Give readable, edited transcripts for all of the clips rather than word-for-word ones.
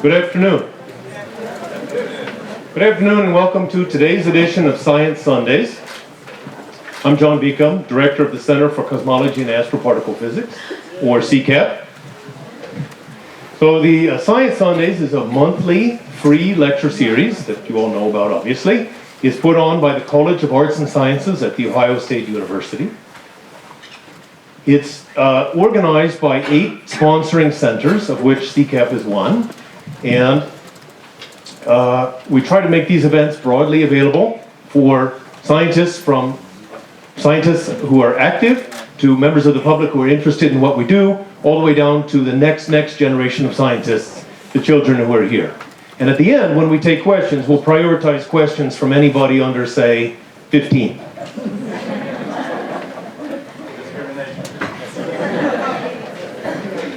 Good afternoon. Good afternoon and welcome to today's edition of Science Sundays. I'm John Beacom, Director of the Center for Cosmology and Astroparticle Physics, or CCAP. So the Science Sundays is a monthly free lecture series that you all know about, obviously. It's put on by the College of Arts and Sciences at The Ohio State University. It's organized by 8 sponsoring centers, of which CCAP is one. And we try to make these events broadly available for scientists, from scientists who are active to members of the public who are interested in what we do, all the way down to the next generation of scientists, the children who are here. And at the end, when we take questions, we'll prioritize questions from anybody under, say, 15.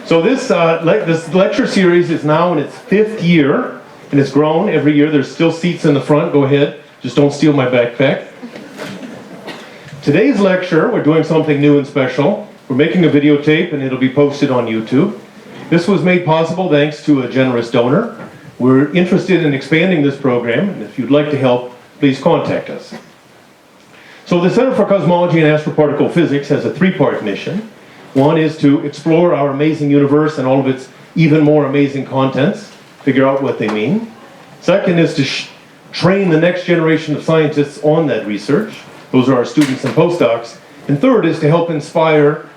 So this lecture series is now in its 5th year, and it's grown every year. There's still seats in the front. Go ahead. Just don't steal my backpack. Today's lecture, we're doing something new and special. We're making a videotape, and it'll be posted on YouTube. This was made possible thanks to a generous donor. We're interested in expanding this program, and if you'd like to help, please contact us. So the Center for Cosmology and Astroparticle Physics has a 3-part mission. One is to explore our amazing universe and all of its even more amazing contents, figure out what they mean. Second is to train the next generation of scientists on that research. Those are our students and postdocs. And third is to help inspire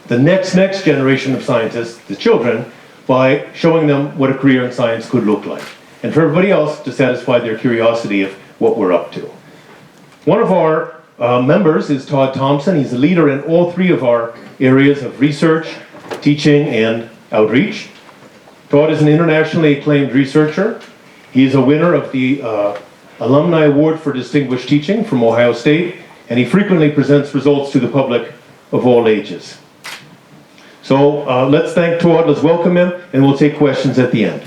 the next generation of scientists, the children, by showing them what a career in science could look like. And for everybody else to satisfy their curiosity of what we're up to. One of our members is Todd Thompson. He's a leader in all 3 of our areas of research, teaching, and outreach. Todd is an internationally acclaimed researcher. He is a winner of the Alumni Award for Distinguished Teaching from Ohio State, and he frequently presents results to the public of all ages. So let's thank Todd, let's welcome him, and we'll take questions at the end.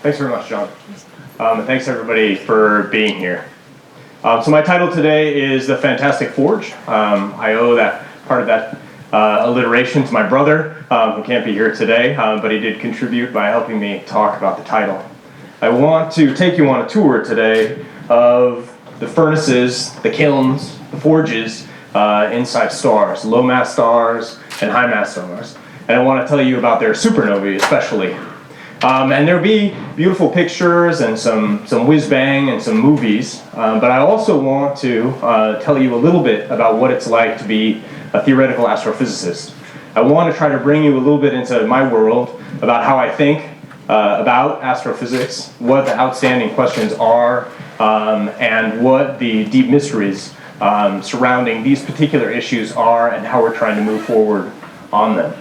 Thanks very much, John. And thanks everybody for being here. So my title today is The Fantastic Forge. I owe that part of that alliteration to my brother, who can't be here today, but he did contribute by helping me talk about the title. I want to take you on a tour today of the furnaces, the kilns, the forges inside stars, low mass stars and high mass stars. And I want to tell you about their supernovae especially. And there'll be beautiful pictures and some whiz-bang and some movies, but I also want to tell you a little bit about what it's like to be a theoretical astrophysicist. I want to try to bring you a little bit into my world about how I think about astrophysics, what the outstanding questions are, and what the deep mysteries surrounding these particular issues are, and how we're trying to move forward on them.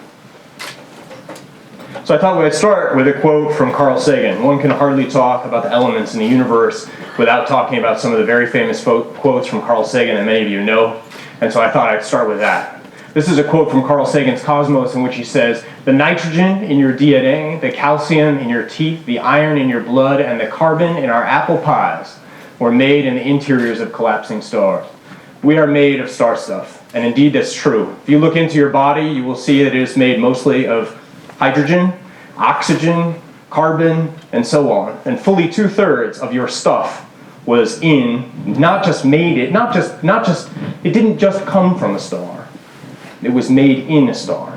So I thought we'd start with a quote from Carl Sagan. One can hardly talk about the elements in the universe without talking about some of the very famous quotes from Carl Sagan that many of you know. And so I thought I'd start with that. This is a quote from Carl Sagan's Cosmos, in which he says, "The nitrogen in your DNA, the calcium in your teeth, the iron in your blood, and the carbon in our apple pies were made in the interiors of collapsing stars. We are made of star stuff." And indeed, that's true. If you look into your body, you will see that it is made mostly of hydrogen, oxygen, carbon, and so on. And fully 2/3 of your stuff was it didn't just come from a star. It was made in a star.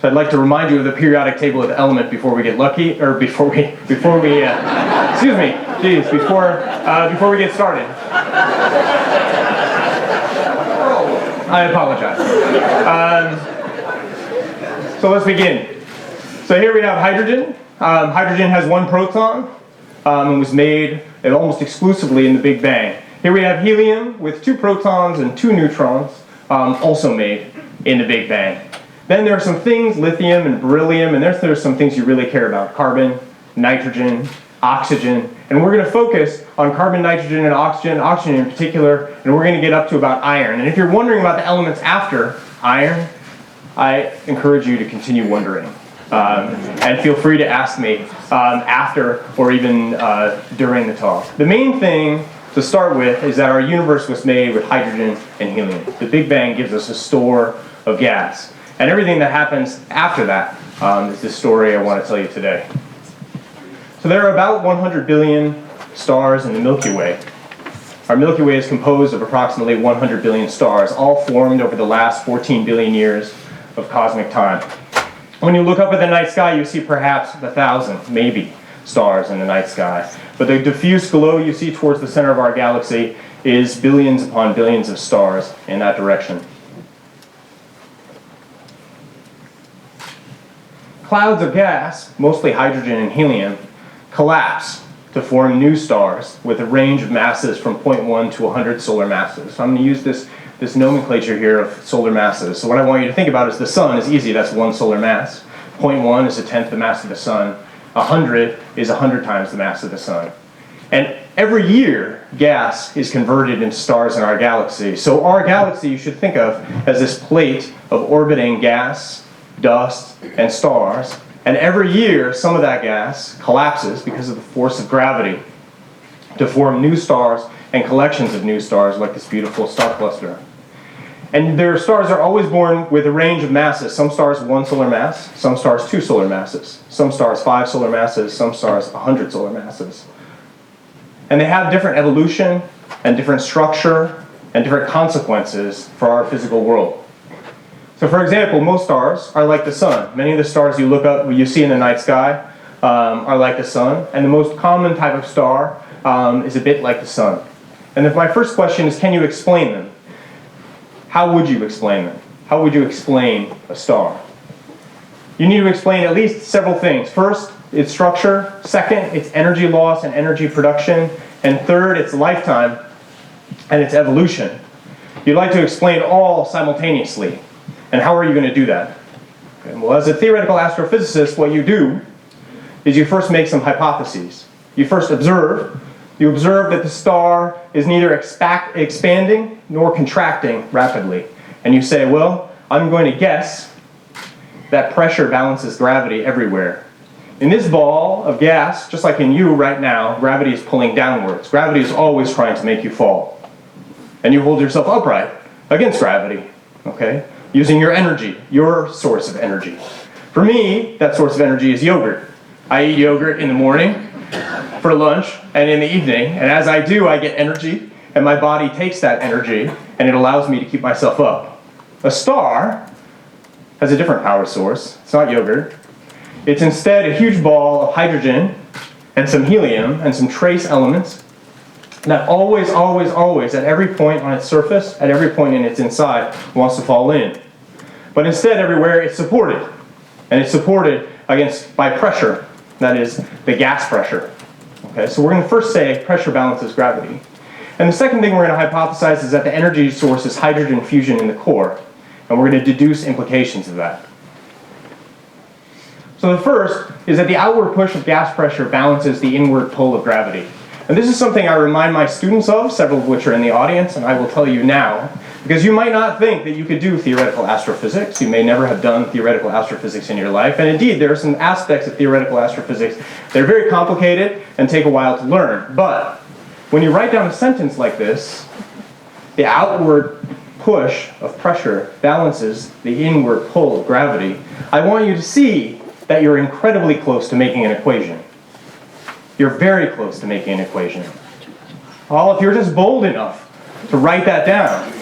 So I'd like to remind you of the periodic table of the element before we get lucky, or before we before we get started. I apologize. So let's begin. So here we have hydrogen. Hydrogen has 1 proton and was made almost exclusively in the Big Bang. Here we have helium with 2 protons and 2 neutrons, also made in the Big Bang. Then there are some things, lithium and beryllium, and there's some things you really care about: carbon, nitrogen, oxygen. And we're going to focus on carbon, nitrogen, and oxygen in particular, and we're going to get up to about iron. And if you're wondering about the elements after iron, I encourage you to continue wondering. And feel free to ask me after or even during the talk. The main thing to start with is that our universe was made with hydrogen and helium. The Big Bang gives us a store of gas. And everything that happens after that is the story I want to tell you today. So there are about 100 billion stars in the Milky Way. Our Milky Way is composed of approximately 100 billion stars, all formed over the last 14 billion years of cosmic time. When you look up at the night sky, you see perhaps 1,000, maybe, stars in the night sky. But the diffuse glow you see towards the center of our galaxy is billions upon billions of stars in that direction. Clouds of gas, mostly hydrogen and helium, collapse to form new stars with a range of masses from 0.1 to 100 solar masses. So I'm going to use this nomenclature here of solar masses. So what I want you to think about is the sun is easy, that's one solar mass. 0.1 is a tenth the mass of the sun. 100 is 100 times the mass of the sun. And every year, gas is converted into stars in our galaxy. So our galaxy you should think of as this plate of orbiting gas, dust, and stars. And every year, some of that gas collapses because of the force of gravity to form new stars and collections of new stars like this beautiful star cluster. And their stars are always born with a range of masses. Some stars 1 solar mass, some stars 2 solar masses, some stars 5 solar masses, some stars 100 solar masses. And they have different evolution and different structure and different consequences for our physical world. So for example, most stars are like the sun. Many of the stars you look up, you see in the night sky are like the sun. And the most common type of star is a bit like the sun. And if my first question is, can you explain them? How would you explain them? How would you explain a star? You need to explain at least several things. First, its structure. Second, its energy loss and energy production. And third, its lifetime and its evolution. You'd like to explain all simultaneously. And how are you going to do that? Okay, well, as a theoretical astrophysicist, what you do is you first make some hypotheses. You first observe. You observe that the star is neither expanding nor contracting rapidly. And you say, well, I'm going to guess that pressure balances gravity everywhere. In this ball of gas, just like in you right now, gravity is pulling downwards. Gravity is always trying to make you fall. And you hold yourself upright against gravity, okay? Using your energy, your source of energy. For me, that source of energy is yogurt. I eat yogurt in the morning, for lunch, and in the evening, and as I do, I get energy, and my body takes that energy, and it allows me to keep myself up. A star has a different power source. It's not yogurt. It's instead a huge ball of hydrogen and some helium and some trace elements that always, always, always, at every point on its surface, at every point in its inside, wants to fall in. But instead, everywhere, it's supported. And it's supported by pressure. That is, the gas pressure. Okay, so we're going to first say pressure balances gravity. And the second thing we're going to hypothesize is that the energy source is hydrogen fusion in the core. And we're going to deduce implications of that. So the first is that the outward push of gas pressure balances the inward pull of gravity. And this is something I remind my students of, several of which are in the audience, and I will tell you now, because you might not think that you could do theoretical astrophysics. You may never have done theoretical astrophysics in your life, and indeed there are some aspects of theoretical astrophysics that are very complicated and take a while to learn. But when you write down a sentence like this, the outward push of pressure balances the inward pull of gravity, I want you to see that you're incredibly close to making an equation. You're very close to making an equation. Well, if you're just bold enough to write that down,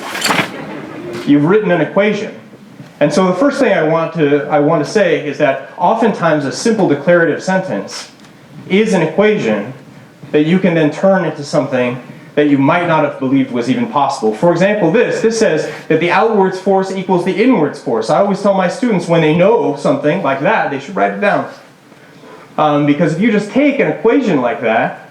you've written an equation. And so the first thing I want to say is that oftentimes a simple declarative sentence is an equation that you can then turn into something that you might not have believed was even possible. For example, this says that the outwards force equals the inwards force. I always tell my students when they know something like that, they should write it down. Because if you just take an equation like that,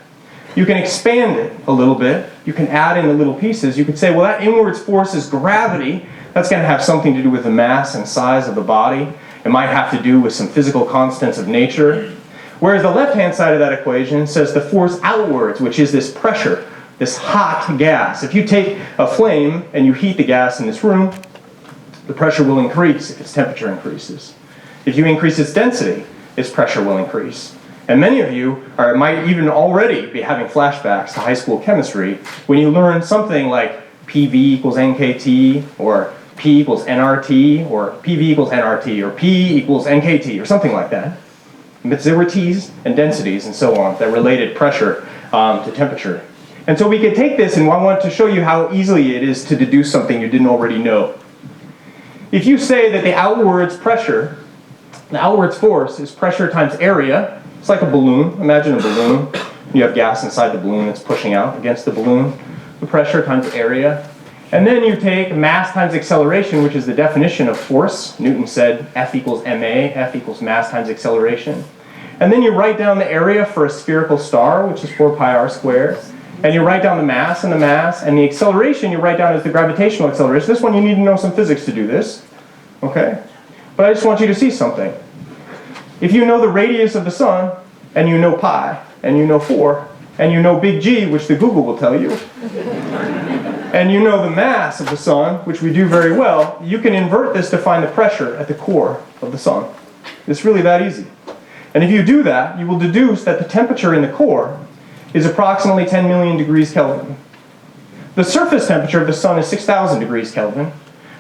you can expand it a little bit. You can add in the little pieces. You could say, well, that inwards force is gravity. That's going to have something to do with the mass and size of the body. It might have to do with some physical constants of nature. Whereas the left-hand side of that equation says the force outwards, which is this pressure, this hot gas. If you take a flame and you heat the gas in this room, the pressure will increase if its temperature increases. If you increase its density, its pressure will increase. And many of you might even already be having flashbacks to high school chemistry when you learn something like PV equals NKT, or P equals nRT, or PV equals nRT, or P equals NKT, or something like that. But there were T's and densities and so on that related pressure to temperature. And so we could take this, and I want to show you how easily it is to deduce something you didn't already know. If you say that the outwards pressure, the outwards force is pressure times area, it's like a balloon. Imagine a balloon. You have gas inside the balloon that's pushing out against the balloon. The pressure times area. And then you take mass times acceleration, which is the definition of force. Newton said F equals ma, F equals mass times acceleration. And then you write down the area for a spherical star, which is 4 pi r squared. And you write down the mass, and the acceleration you write down as the gravitational acceleration. This one you need to know some physics to do this. Okay? But I just want you to see something. If you know the radius of the sun, and you know pi, and you know 4, and you know big G, which the Google will tell you, and you know the mass of the sun, which we do very well, you can invert this to find the pressure at the core of the sun. It's really that easy. And if you do that, you will deduce that the temperature in the core is approximately 10 million degrees Kelvin. The surface temperature of the sun is 6,000 degrees Kelvin.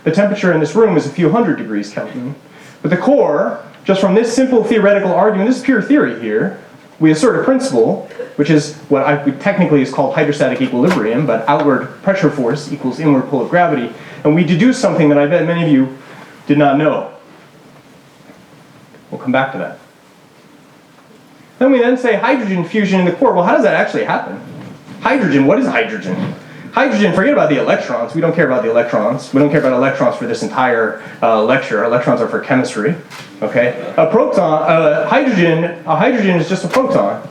The temperature in this room is a few hundred degrees Kelvin. But the core, just from this simple theoretical argument, this is pure theory here, we assert a principle, which is what technically is called hydrostatic equilibrium, but outward pressure force equals inward pull of gravity, and we deduce something that I bet many of you did not know. We'll come back to that. Then we say hydrogen fusion in the core. Well, how does that actually happen? Hydrogen, what is hydrogen? Hydrogen, forget about the electrons. We don't care about the electrons. We don't care about electrons for this entire lecture. Electrons are for chemistry. Okay? A hydrogen is just a proton.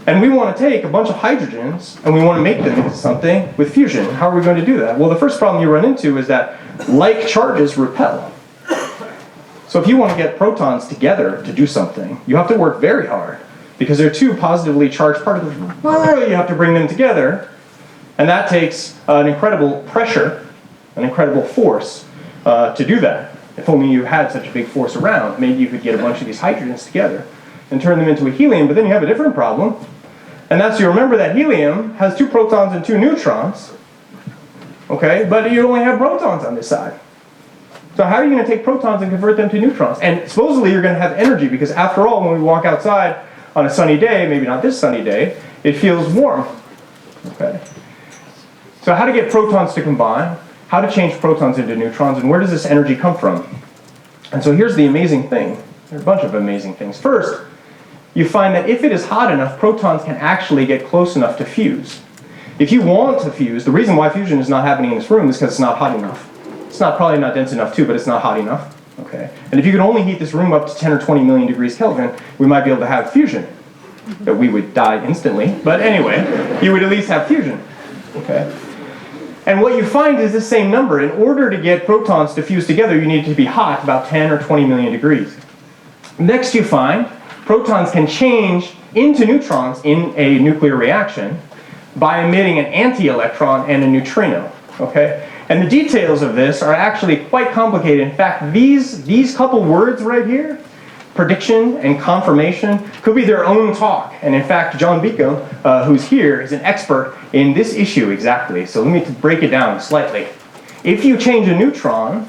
And we want to take a bunch of hydrogens and we want to make them into something with fusion. How are we going to do that? Well, the first problem you run into is that like charges repel. So if you want to get protons together to do something, you have to work very hard because they're two positively charged particles. You have to bring them together. And that takes an incredible pressure, an incredible force to do that. If only you had such a big force around, maybe you could get a bunch of these hydrogens together and turn them into a helium, but then you have a different problem. And that's, you remember that helium has 2 protons and 2 neutrons, okay? But you only have protons on this side. So how are you going to take protons and convert them to neutrons? And supposedly you're going to have energy because after all, when we walk outside on a sunny day, maybe not this sunny day, it feels warm, okay? So how to get protons to combine, how to change protons into neutrons, and where does this energy come from? And so here's the amazing thing. There are a bunch of amazing things. First, you find that if it is hot enough, protons can actually get close enough to fuse. If you want to fuse, the reason why fusion is not happening in this room is because it's not hot enough. It's probably not dense enough too, but it's not hot enough. Okay? And if you could only heat this room up to 10 or 20 million degrees Kelvin, we might be able to have fusion. That we would die instantly, but anyway, you would at least have fusion. Okay? And what you find is the same number. In order to get protons to fuse together, you need to be hot, about 10 or 20 million degrees. Next you find protons can change into neutrons in a nuclear reaction by emitting an anti-electron and a neutrino. Okay? And the details of this are actually quite complicated. In fact, these couple words right here, prediction and confirmation, could be their own talk. And in fact, John Beacom, who's here, is an expert in this issue exactly. So let me break it down slightly. If you change a neutron,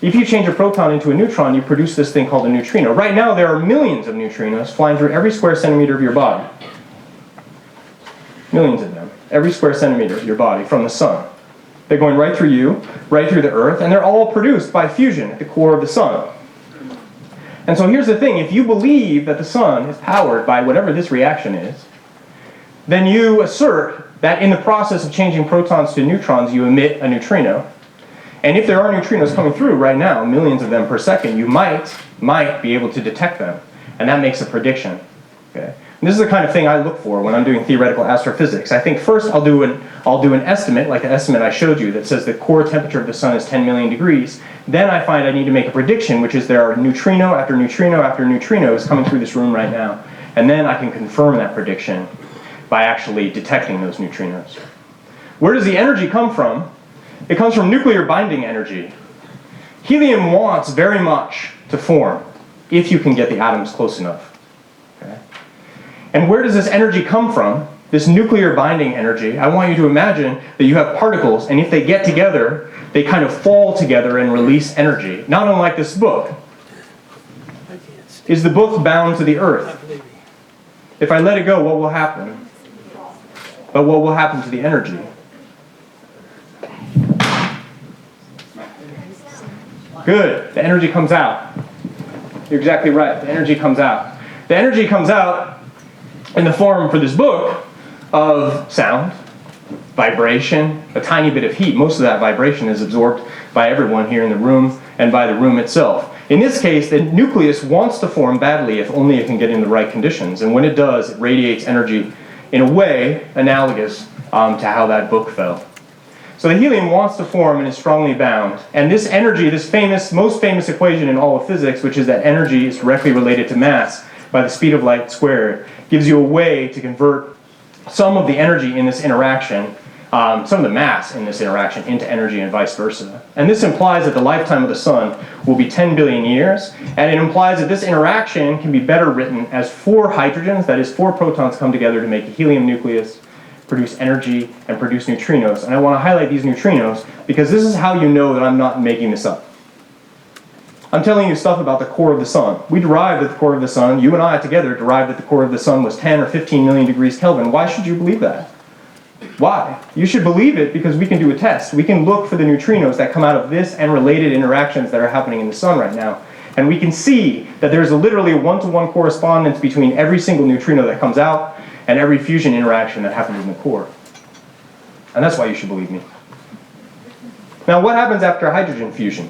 if you change a proton into a neutron, you produce this thing called a neutrino. Right now, there are millions of neutrinos flying through every square centimeter of your body. Millions of them. Every square centimeter of your body from the sun. They're going right through you, right through the Earth, and they're all produced by fusion at the core of the sun. And so here's the thing, if you believe that the sun is powered by whatever this reaction is, then you assert that in the process of changing protons to neutrons, you emit a neutrino. And if there are neutrinos coming through right now, millions of them per second, you might be able to detect them. And that makes a prediction. Okay? And this is the kind of thing I look for when I'm doing theoretical astrophysics. I think first I'll do an estimate, like the estimate I showed you, that says the core temperature of the sun is 10 million degrees. Then I find I need to make a prediction, which is there are neutrino after neutrino after neutrinos coming through this room right now. And then I can confirm that prediction by actually detecting those neutrinos. Where does the energy come from? It comes from nuclear binding energy. Helium wants very much to form. if you can get the atoms close enough. Okay? And where does this energy come from? This nuclear binding energy, I want you to imagine that you have particles, and if they get together, they kind of fall together and release energy. Not unlike this book. Is the book bound to the earth? If I let it go, what will happen? But what will happen to the energy? Good, the energy comes out. You're exactly right, the energy comes out. The energy comes out in the form for this book of sound, vibration, a tiny bit of heat. Most of that vibration is absorbed by everyone here in the room and by the room itself. In this case, the nucleus wants to form badly if only it can get in the right conditions. And when it does, it radiates energy in a way analogous to how that book fell. So the helium wants to form and is strongly bound. And this energy, this most famous equation in all of physics, which is that energy is directly related to mass by the speed of light squared, gives you a way to convert some of the energy in this interaction, some of the mass in this interaction into energy and vice versa. And this implies that the lifetime of the sun will be 10 billion years, and it implies that this interaction can be better written as 4 hydrogens, that is 4 protons come together to make a helium nucleus, produce energy, and produce neutrinos. And I want to highlight these neutrinos because this is how you know that I'm not making this up. I'm telling you stuff about the core of the sun. We derived that the core of the sun, you and I together derived that the core of the sun was 10 or 15 million degrees Kelvin. Why should you believe that? Why? You should believe it because we can do a test. We can look for the neutrinos that come out of this and related interactions that are happening in the sun right now. And we can see that there's literally a one-to-one correspondence between every single neutrino that comes out and every fusion interaction that happens in the core. And that's why you should believe me. Now, what happens after hydrogen fusion?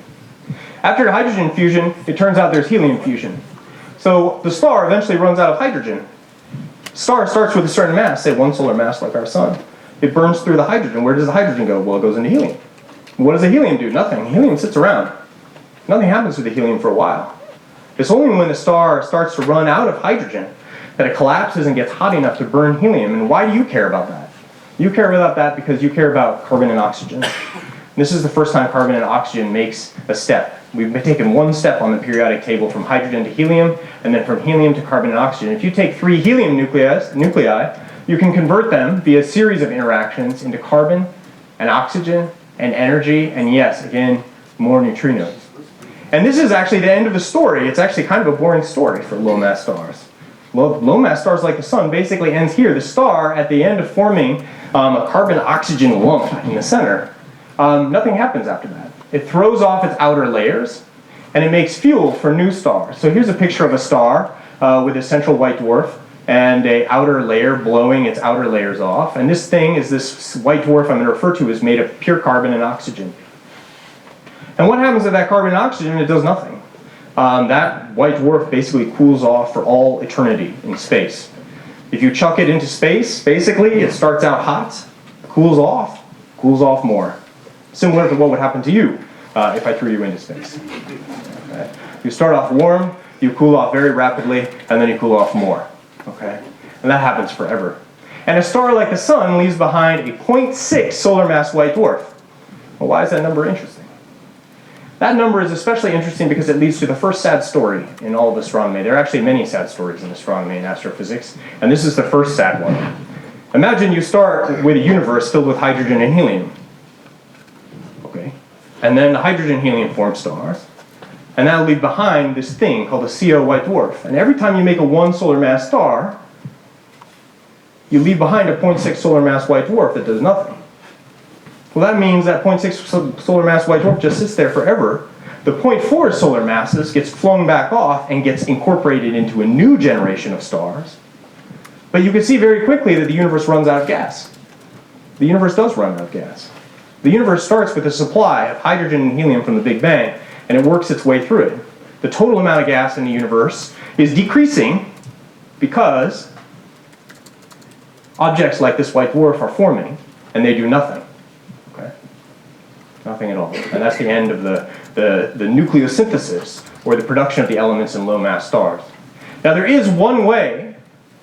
After hydrogen fusion, it turns out there's helium fusion. So the star eventually runs out of hydrogen. Star starts with a certain mass, say 1 solar mass like our sun. It burns through the hydrogen. Where does the hydrogen go? Well, it goes into helium. What does the helium do? Nothing. Helium sits around. Nothing happens to the helium for a while. It's only when the star starts to run out of hydrogen that it collapses and gets hot enough to burn helium. And why do you care about that? You care about that because you care about carbon and oxygen. This is the first time carbon and oxygen makes a step. We've taken one step on the periodic table from hydrogen to helium, and then from helium to carbon and oxygen. If you take 3 helium nuclei, you can convert them via a series of interactions into carbon and oxygen and energy, and yes, again, more neutrinos. And this is actually the end of the story. It's actually kind of a boring story for low-mass stars. Low-mass stars like the sun basically ends here. The star, at the end of forming a carbon-oxygen lump in the center, nothing happens after that. It throws off its outer layers, and it makes fuel for new stars. So here's a picture of a star with a central white dwarf and an outer layer blowing its outer layers off. And this thing is this white dwarf I'm going to refer to as made of pure carbon and oxygen. And what happens to that carbon and oxygen? It does nothing. That white dwarf basically cools off for all eternity in space. If you chuck it into space, basically it starts out hot, cools off more. Similar to what would happen to you if I threw you into space. Okay? You start off warm, you cool off very rapidly, and then you cool off more. Okay? And that happens forever. And a star like the sun leaves behind a 0.6 solar mass white dwarf. Well, why is that number interesting? That number is especially interesting because it leads to the first sad story in all of astronomy. There are actually many sad stories in astronomy and astrophysics, and this is the first sad one. Imagine you start with a universe filled with hydrogen and helium. Okay? And then the hydrogen-helium form stars, and that'll leave behind this thing called a CO white dwarf. And every time you make a 1 solar mass star, you leave behind a 0.6 solar mass white dwarf that does nothing. Well, that means that 0.6 solar mass white dwarf just sits there forever. The 0.4 solar masses gets flung back off and gets incorporated into a new generation of stars. But you can see very quickly that the universe runs out of gas. The universe does run out of gas. The universe starts with a supply of hydrogen and helium from the Big Bang, and it works its way through it. The total amount of gas in the universe is decreasing because objects like this white dwarf are forming, and they do nothing. Okay? Nothing at all. And that's the end of the nucleosynthesis, or the production of the elements in low-mass stars. Now there is one way,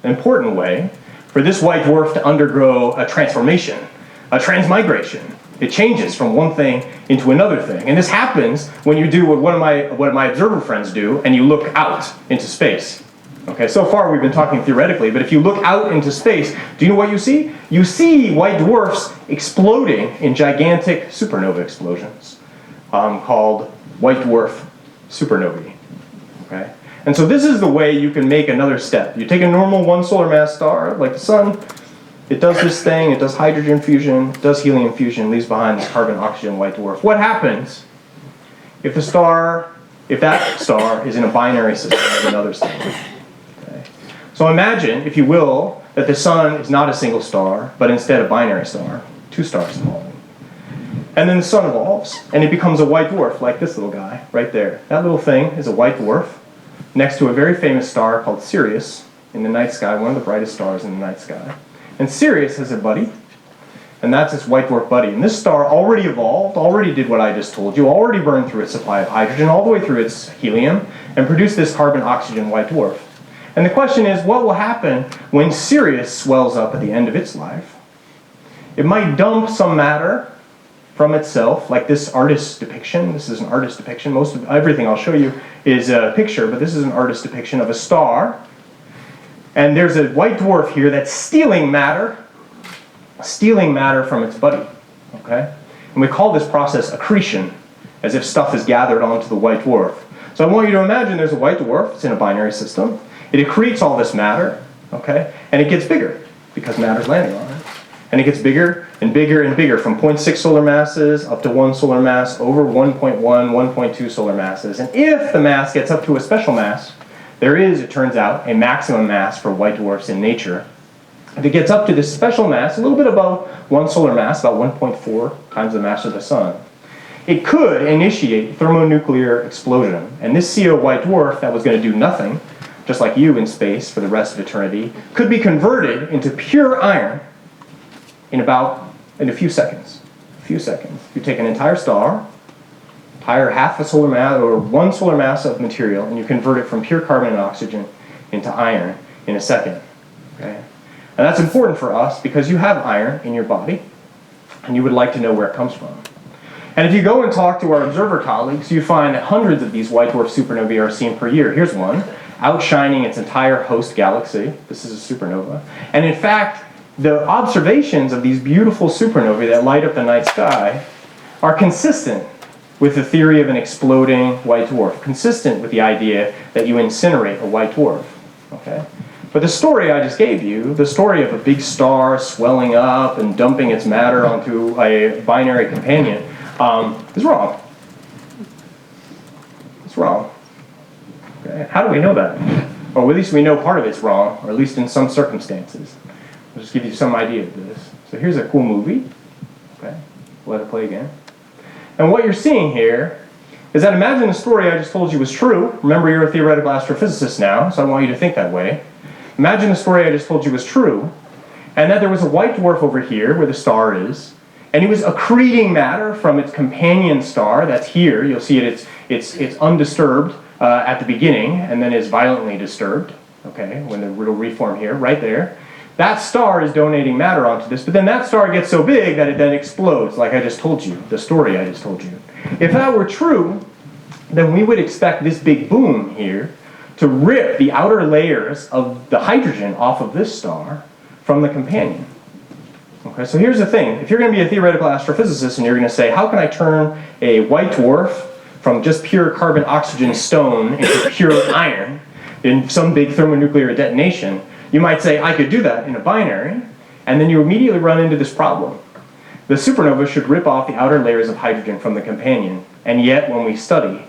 an important way, for this white dwarf to undergo a transformation, a transmigration. It changes from one thing into another thing. And this happens when you do what what my observer friends do, and you look out into space. Okay, so far we've been talking theoretically, but if you look out into space, do you know what you see? You see white dwarfs exploding in gigantic supernova explosions called white dwarf supernovae. Okay? And so this is the way you can make another step. You take a normal one solar mass star, like the sun, it does this thing, it does hydrogen fusion, it does helium fusion, leaves behind this carbon-oxygen white dwarf. What happens if that star is in a binary system with another star? Okay. So imagine, if you will, that the sun is not a single star, but instead a binary star, two stars evolving. And then the sun evolves, and it becomes a white dwarf, like this little guy right there. That little thing is a white dwarf next to a very famous star called Sirius in the night sky, one of the brightest stars in the night sky. And Sirius has a buddy, and that's its white dwarf buddy. And this star already evolved, already did what I just told you, already burned through its supply of hydrogen, all the way through its helium, and produced this carbon-oxygen white dwarf. And the question is, what will happen when Sirius swells up at the end of its life? It might dump some matter from itself, like this artist's depiction. This is an artist's depiction. Most of everything I'll show you is a picture, but this is an artist's depiction of a star. And there's a white dwarf here that's stealing matter from its buddy, okay? And we call this process accretion, as if stuff is gathered onto the white dwarf. So I want you to imagine there's a white dwarf, it's in a binary system. It accretes all this matter, okay? And it gets bigger, because matter's landing on it. And it gets bigger and bigger and bigger, from 0.6 solar masses up to 1 solar mass, over 1.1, 1.2 solar masses. And if the mass gets up to a special mass, there is, it turns out, a maximum mass for white dwarfs in nature. If it gets up to this special mass, a little bit above 1 solar mass, about 1.4 times the mass of the sun, it could initiate thermonuclear explosion. And this CO white dwarf that was going to do nothing, just like you in space for the rest of eternity, could be converted into pure iron in a few seconds. You take an entire star, entire half a solar mass or 1 solar mass of material, and you convert it from pure carbon and oxygen into iron in a second. Okay? And that's important for us because you have iron in your body, and you would like to know where it comes from. And if you go and talk to our observer colleagues, you find that hundreds of these white dwarf supernovae are seen per year. Here's one, outshining its entire host galaxy. This is a supernova. And in fact, the observations of these beautiful supernovae that light up the night sky are consistent with the theory of an exploding white dwarf, consistent with the idea that you incinerate a white dwarf. Okay? But the story I just gave you, the story of a big star swelling up and dumping its matter onto a binary companion, is wrong. It's wrong. Okay? How do we know that? Or at least we know part of it's wrong, or at least in some circumstances. I'll just give you some idea of this. So here's a cool movie. Okay, let it play again. And what you're seeing here is that imagine the story I just told you was true. Remember, you're a theoretical astrophysicist now, so I want you to think that way. Imagine the story I just told you was true, and that there was a white dwarf over here where the star is, and it was accreting matter from its companion star that's here. You'll see it's undisturbed at the beginning, and then is violently disturbed, okay, when it'll reform here, right there. That star is donating matter onto this, but then that star gets so big that it then explodes, like I just told you, the story I just told you. If that were true, then we would expect this big boom here to rip the outer layers of the hydrogen off of this star from the companion. Okay, so here's the thing. If you're going to be a theoretical astrophysicist and you're going to say, how can I turn a white dwarf from just pure carbon-oxygen stone into pure iron in some big thermonuclear detonation, you might say, I could do that in a binary, and then you immediately run into this problem. The supernova should rip off the outer layers of hydrogen from the companion, and yet when we study,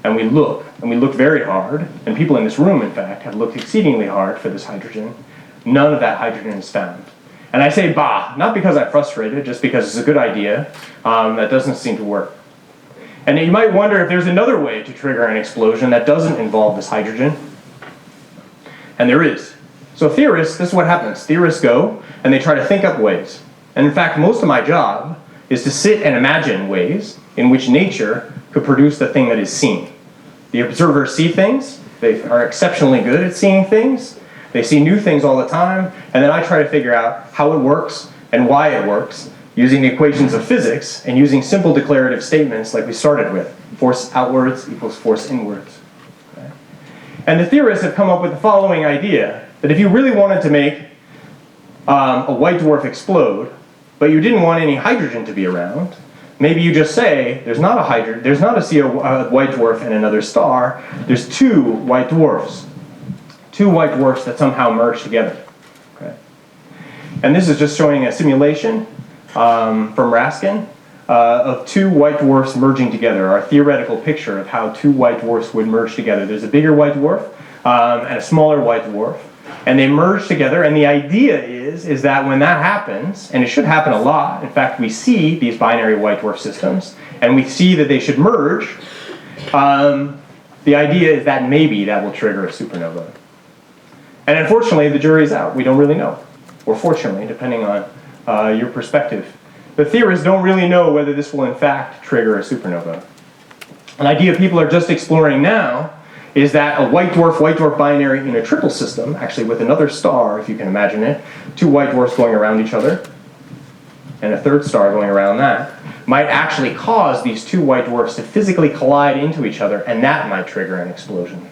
and we look very hard, and people in this room, in fact, have looked exceedingly hard for this hydrogen, none of that hydrogen is found. And I say, bah, not because I'm frustrated, just because it's a good idea that doesn't seem to work. And you might wonder if there's another way to trigger an explosion that doesn't involve this hydrogen. And there is. So theorists, this is what happens. Theorists go and they try to think up ways. And in fact, most of my job is to sit and imagine ways in which nature could produce the thing that is seen. The observers see things. They are exceptionally good at seeing things. They see new things all the time. And then I try to figure out how it works and why it works using the equations of physics and using simple declarative statements like we started with. Force outwards equals force inwards. Okay? And the theorists have come up with the following idea, that if you really wanted to make a white dwarf explode, but you didn't want any hydrogen to be around, maybe you just say, there's not a CO white dwarf and another star, there's two white dwarfs. Two white dwarfs that somehow merge together. Okay? And this is just showing a simulation from Raskin of two white dwarfs merging together, our theoretical picture of how two white dwarfs would merge together. There's a bigger white dwarf and a smaller white dwarf, and they merge together, and the idea is that when that happens, and it should happen a lot, in fact we see these binary white dwarf systems, and we see that they should merge, the idea is that maybe that will trigger a supernova. And unfortunately, the jury's out. We don't really know. Or fortunately, depending on your perspective. The theorists don't really know whether this will in fact trigger a supernova. An idea people are just exploring now is that a white dwarf binary in a triple system, actually with another star, if you can imagine it, two white dwarfs going around each other, and a third star going around that, might actually cause these two white dwarfs to physically collide into each other, and that might trigger an explosion.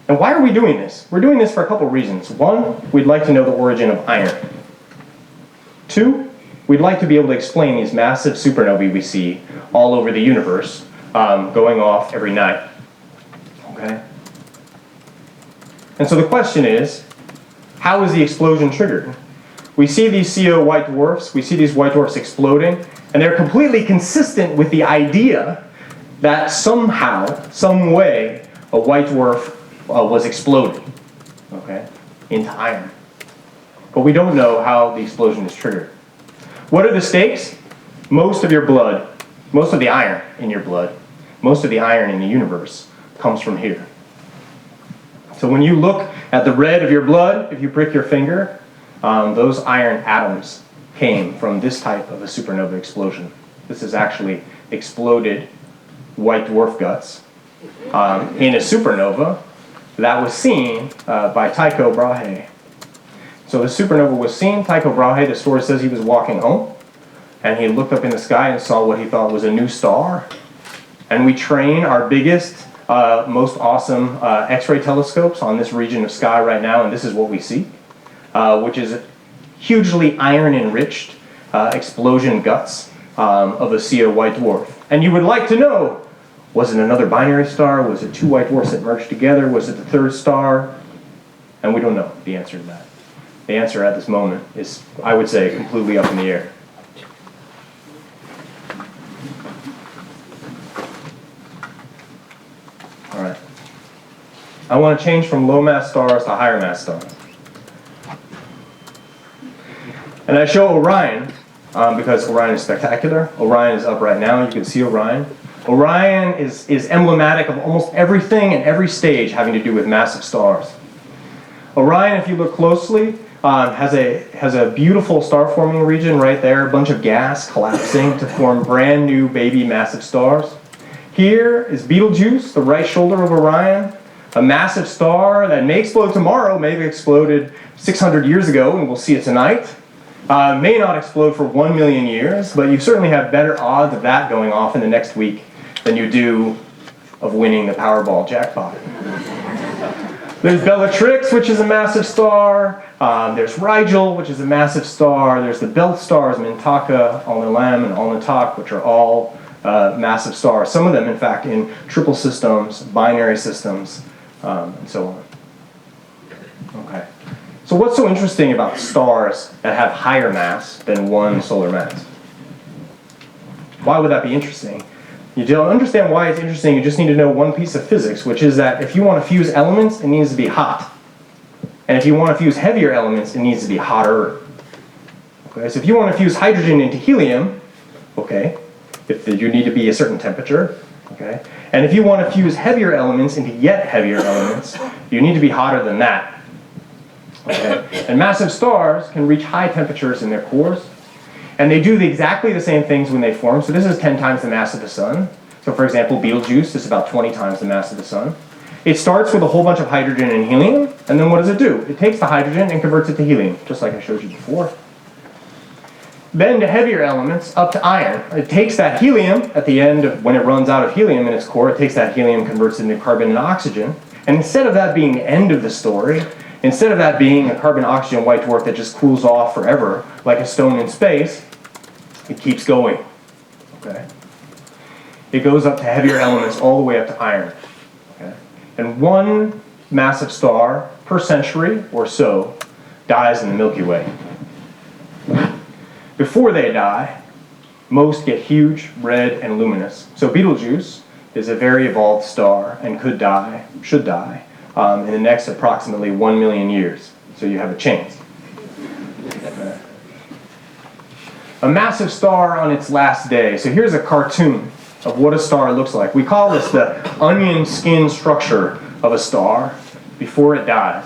And why are we doing this? We're doing this for a couple reasons. One, we'd like to know the origin of iron. Two, we'd like to be able to explain these massive supernovae we see all over the universe going off every night. Okay? And so the question is, how is the explosion triggered? We see these CO white dwarfs, we see these white dwarfs exploding, and they're completely consistent with the idea that somehow, some way, a white dwarf was exploding, okay, into iron. But we don't know how the explosion is triggered. What are the stakes? Most of your blood, most of the iron in your blood, most of the iron in the universe comes from here. So when you look at the red of your blood, if you prick your finger, those iron atoms came from this type of a supernova explosion. This is actually exploded white dwarf guts in a supernova that was seen by Tycho Brahe. So the supernova was seen. Tycho Brahe, the story says he was walking home, and he looked up in the sky and saw what he thought was a new star. And we train our biggest, most awesome X-ray telescopes on this region of sky right now, and this is what we see, which is hugely iron-enriched explosion guts of a CO white dwarf. And you would like to know, was it another binary star? Was it two white dwarfs that merged together? Was it the third star? And we don't know the answer to that. The answer at this moment is, I would say, completely up in the air. All right. I want to change from low mass stars to higher mass stars. And I show Orion because Orion is spectacular. Orion is up right now. You can see Orion. Orion is emblematic of almost everything and every stage having to do with massive stars. Orion, if you look closely, has a beautiful star-forming region right there, a bunch of gas collapsing to form brand new baby massive stars. Here is Betelgeuse, the right shoulder of Orion, a massive star that may explode tomorrow, maybe exploded 600 years ago, and we'll see it tonight. May not explode for 1 million years, but you certainly have better odds of that going off in the next week than you do of winning the Powerball jackpot. There's Bellatrix, which is a massive star. There's Rigel, which is a massive star. There's the belt stars, Mintaka, Alnilam, and Alnitak, which are all massive stars. Some of them, in fact, in triple systems, binary systems, and so on. Okay. So what's so interesting about stars that have higher mass than one solar mass? Why would that be interesting? You don't understand why it's interesting, you just need to know one piece of physics, which is that if you want to fuse elements, it needs to be hot. And if you want to fuse heavier elements, it needs to be hotter. Okay, so if you want to fuse hydrogen into helium, okay, you need to be a certain temperature, okay? And if you want to fuse heavier elements into yet heavier elements, you need to be hotter than that. Okay? And massive stars can reach high temperatures in their cores, and they do exactly the same things when they form. So this is 10 times the mass of the sun. So for example, Betelgeuse is about 20 times the mass of the sun. It starts with a whole bunch of hydrogen and helium, and then what does it do? It takes the hydrogen and converts it to helium, just like I showed you before. then to heavier elements, up to iron. It takes that helium at the end of when it runs out of helium in its core, it takes that helium, converts it into carbon and oxygen. And instead of that being the end of the story, instead of that being a carbon-oxygen white dwarf that just cools off forever, like a stone in space, it keeps going. Okay? It goes up to heavier elements all the way up to iron. Okay? And one massive star per century or so dies in the Milky Way. Before they die, most get huge, red, and luminous. So Betelgeuse is a very evolved star and could die, should die, in the next approximately 1 million years. So you have a chance. A massive star on its last day. So here's a cartoon of what a star looks like. We call this the onion skin structure of a star before it dies.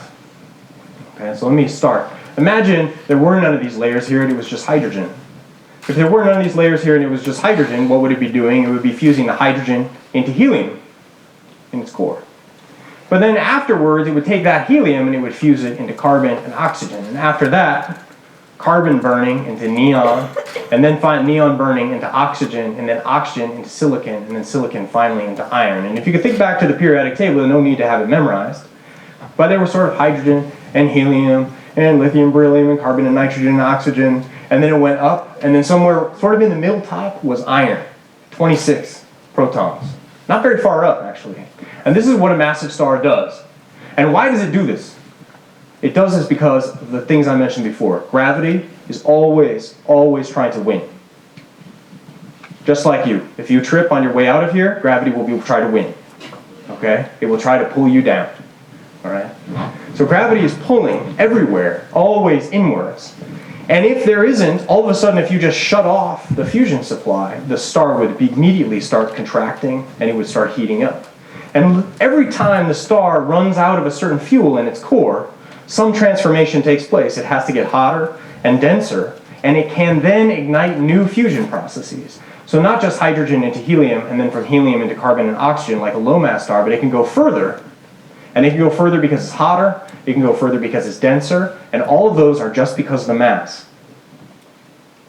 Okay, so let me start. Imagine there were none of these layers here and it was just hydrogen. If there were none of these layers here and it was just hydrogen, what would it be doing? It would be fusing the hydrogen into helium in its core. But then afterwards, it would take that helium and it would fuse it into carbon and oxygen. And after that, carbon burning into neon, and then neon burning into oxygen, and then oxygen into silicon, and then silicon finally into iron. And if you could think back to the periodic table, no need to have it memorized, but there was sort of hydrogen and helium and lithium, beryllium, and carbon and nitrogen and oxygen, and then it went up, and then somewhere sort of in the middle top was iron, 26 protons. Not very far up, actually. And this is what a massive star does. And why does it do this? It does this because of the things I mentioned before. Gravity is always, always trying to win. Just like you. If you trip on your way out of here, gravity will try to win. Okay? It will try to pull you down. All right? So gravity is pulling everywhere, always inwards. And if there isn't, all of a sudden if you just shut off the fusion supply, the star would immediately start contracting and it would start heating up. And every time the star runs out of a certain fuel in its core, some transformation takes place. It has to get hotter and denser, and it can then ignite new fusion processes. So not just hydrogen into helium, and then from helium into carbon and oxygen like a low mass star, but it can go further. And it can go further because it's hotter, it can go further because it's denser, and all of those are just because of the mass.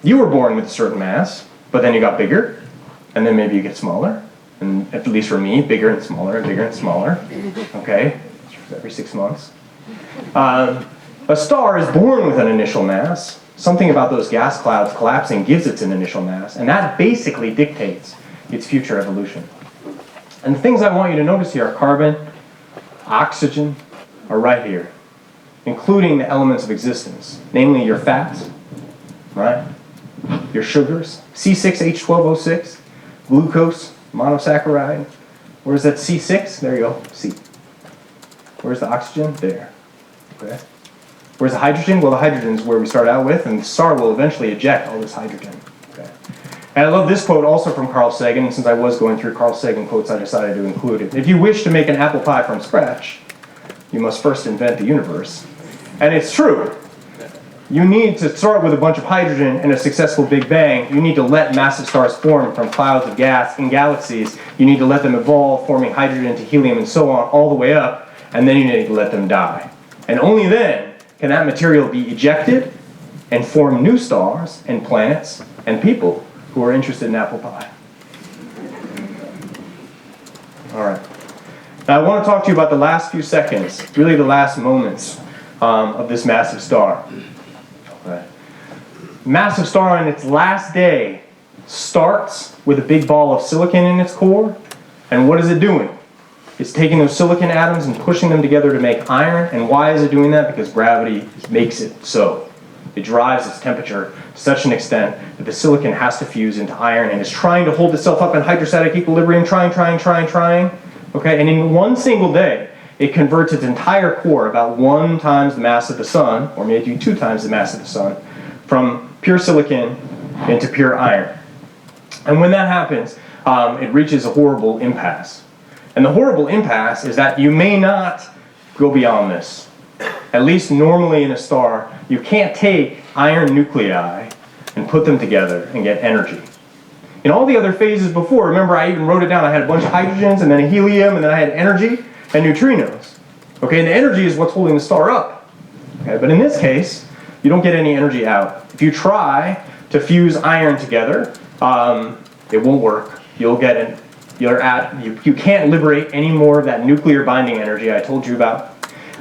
You were born with a certain mass, but then you got bigger, and then maybe you get smaller, and at least for me, bigger and smaller and bigger and smaller, okay, every 6 months. A star is born with an initial mass. Something about those gas clouds collapsing gives it an initial mass, and that basically dictates its future evolution. And the things I want you to notice here are carbon, oxygen are right here, including the elements of existence, namely your fats, right? Your sugars, C6H12O6, glucose, monosaccharide. Where's that C6? There you go, C. Where's the oxygen? There. Okay. Where's the hydrogen? Well, the hydrogen is where we start out with, and the star will eventually eject all this hydrogen. Okay. And I love this quote also from Carl Sagan, and since I was going through Carl Sagan quotes, I decided to include it. If you wish to make an apple pie from scratch, you must first invent the universe. And it's true. You need to start with a bunch of hydrogen and a successful Big Bang. You need to let massive stars form from clouds of gas in galaxies. You need to let them evolve, forming hydrogen to helium and so on, all the way up, and then you need to let them die. And only then can that material be ejected and form new stars and planets and people who are interested in apple pie. All right. Now I want to talk to you about the last few seconds, really the last moments of this massive star. Okay. Massive star on its last day starts with a big ball of silicon in its core. And what is it doing? It's taking those silicon atoms and pushing them together to make iron. And why is it doing that? Because gravity makes it so. It drives its temperature to such an extent that the silicon has to fuse into iron and is trying to hold itself up in hydrostatic equilibrium, trying. Okay, and in one single day, it converts its entire core, about 1 times the mass of the sun, or maybe 2 times the mass of the sun, from pure silicon into pure iron. And when that happens, it reaches a horrible impasse. And the horrible impasse is that you may not go beyond this. At least normally in a star, you can't take iron nuclei and put them together and get energy. In all the other phases before, remember I even wrote it down, I had a bunch of hydrogens and then a helium and then I had energy and neutrinos. Okay, and the energy is what's holding the star up. Okay, but in this case, you don't get any energy out. If you try to fuse iron together, it won't work. You'll get an, you can't liberate any more of that nuclear binding energy I told you about.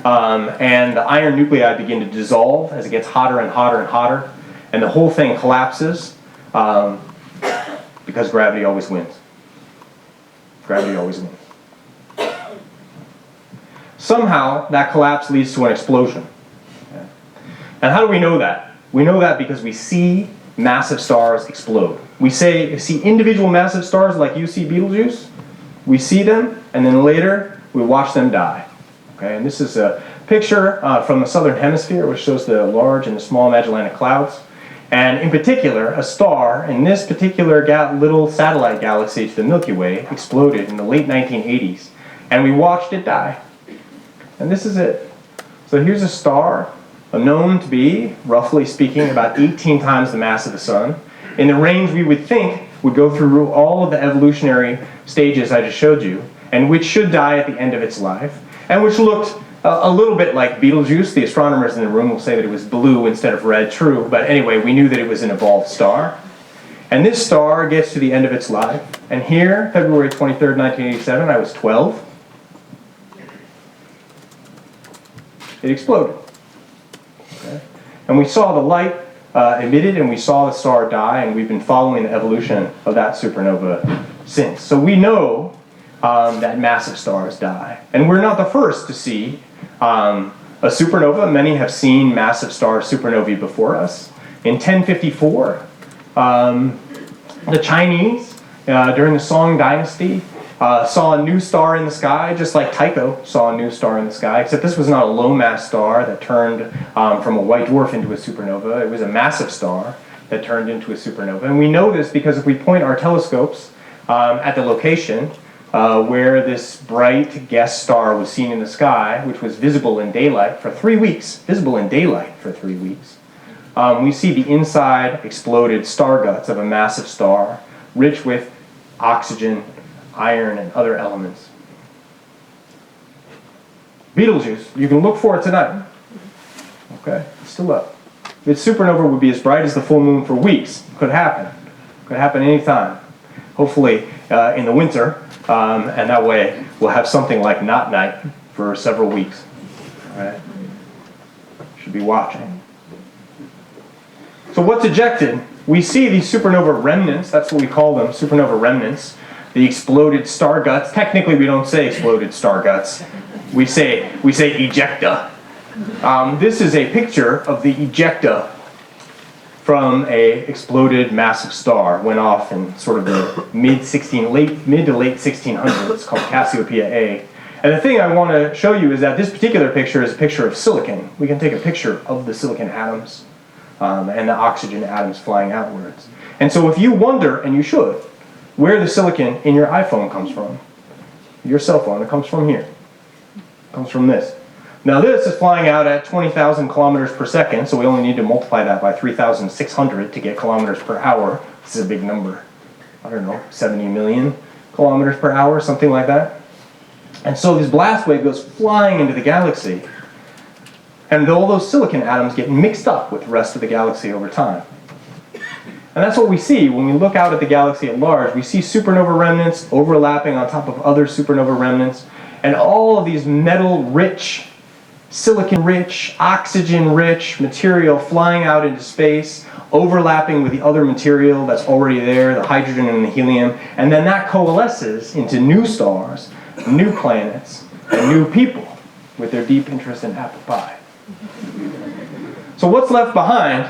And the iron nuclei begin to dissolve as it gets hotter and hotter and hotter, and the whole thing collapses because gravity always wins. Gravity always wins. Somehow, that collapse leads to an explosion. Okay. And how do we know that? We know that because we see massive stars explode. We see individual massive stars like you see Betelgeuse. We see them, and then later, we watch them die. Okay, and this is a picture from the southern hemisphere, which shows the large and the small Magellanic Clouds. And in particular, a star in this particular little satellite galaxy to the Milky Way exploded in the late 1980s. And we watched it die. And this is it. So here's a star known to be, roughly speaking, about 18 times the mass of the Sun, in the range we would think would go through all of the evolutionary stages I just showed you, and which should die at the end of its life, and which looked a little bit like Betelgeuse. The astronomers in the room will say that it was blue instead of red, true, but anyway, we knew that it was an evolved star. And this star gets to the end of its life, and here, February 23rd, 1987, I was 12. It exploded. Okay. And we saw the light emitted, and we saw the star die, and we've been following the evolution of that supernova since. So we know that massive stars die. And we're not the first to see a supernova. Many have seen massive star supernovae before us. In 1054, the Chinese, during the Song Dynasty, saw a new star in the sky, just like Tycho saw a new star in the sky, except this was not a low-mass star that turned from a white dwarf into a supernova. It was a massive star that turned into a supernova. And we know this because if we point our telescopes at the location where this bright guest star was seen in the sky, which was visible in daylight for 3 weeks, we see the inside exploded star guts of a massive star, rich with oxygen, iron, and other elements. Betelgeuse, you can look for it tonight. Okay, it's still up. Its supernova would be as bright as the full moon for weeks. Could happen. Could happen anytime. Hopefully in the winter, and that way we'll have something like Knot Night for several weeks. All right? Should be watching. So what's ejected? We see these supernova remnants, that's what we call them, supernova remnants. The exploded star guts. Technically, we don't say exploded star guts. We say ejecta. This is a picture of the ejecta from a exploded massive star. Went off in sort of the mid to late 1600s, called Cassiopeia A. And the thing I want to show you is that this particular picture is a picture of silicon. We can take a picture of the silicon atoms and the oxygen atoms flying outwards. And so if you wonder, and you should, where the silicon in your iPhone comes from, your cell phone, it comes from here. It comes from this. Now this is flying out at 20,000 kilometers per second, so we only need to multiply that by 3,600 to get kilometers per hour. This is a big number. I don't know, 70 million kilometers per hour, something like that. And so this blast wave goes flying into the galaxy, and all those silicon atoms get mixed up with the rest of the galaxy over time. And that's what we see when we look out at the galaxy at large. We see supernova remnants overlapping on top of other supernova remnants, and all of these metal-rich, silicon-rich, oxygen-rich material flying out into space, overlapping with the other material that's already there, the hydrogen and the helium, and then that coalesces into new stars, new planets, and new people with their deep interest in apple pie. So what's left behind?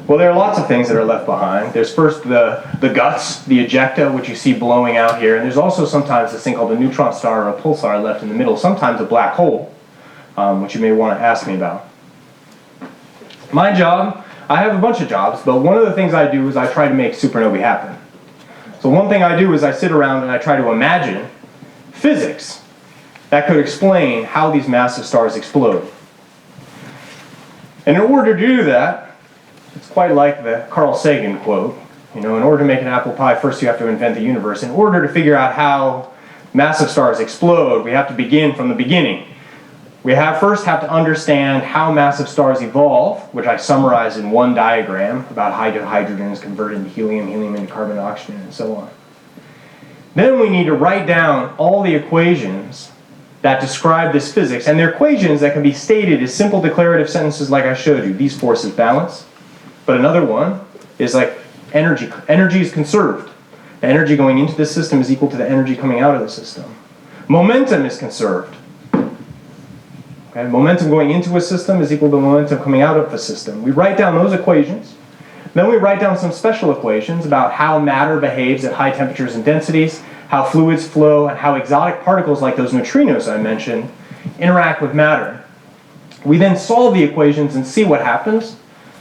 Well, there are lots of things that are left behind. There's first the guts, the ejecta, which you see blowing out here. And there's also sometimes this thing called a neutron star or a pulsar left in the middle, sometimes a black hole, which you may want to ask me about. My job, I have a bunch of jobs, but one of the things I do is I try to make supernovae happen. So one thing I do is I sit around and I try to imagine physics that could explain how these massive stars explode. And in order to do that, it's quite like the Carl Sagan quote, in order to make an apple pie, first you have to invent the universe. In order to figure out how massive stars explode, we have to begin from the beginning. we first have to understand how massive stars evolve, which I summarized in one diagram about how hydrogen is converted into helium, helium into carbon, oxygen, and so on. Then we need to write down all the equations that describe this physics, and they're equations that can be stated as simple declarative sentences like I showed you. These forces balance. But another one is like energy. Energy is conserved. The energy going into the system is equal to the energy coming out of the system. Momentum is conserved. Okay? Momentum going into a system is equal to momentum coming out of the system. We write down those equations. Then we write down some special equations about how matter behaves at high temperatures and densities, how fluids flow, and how exotic particles like those neutrinos I mentioned interact with matter. We then solve the equations and see what happens.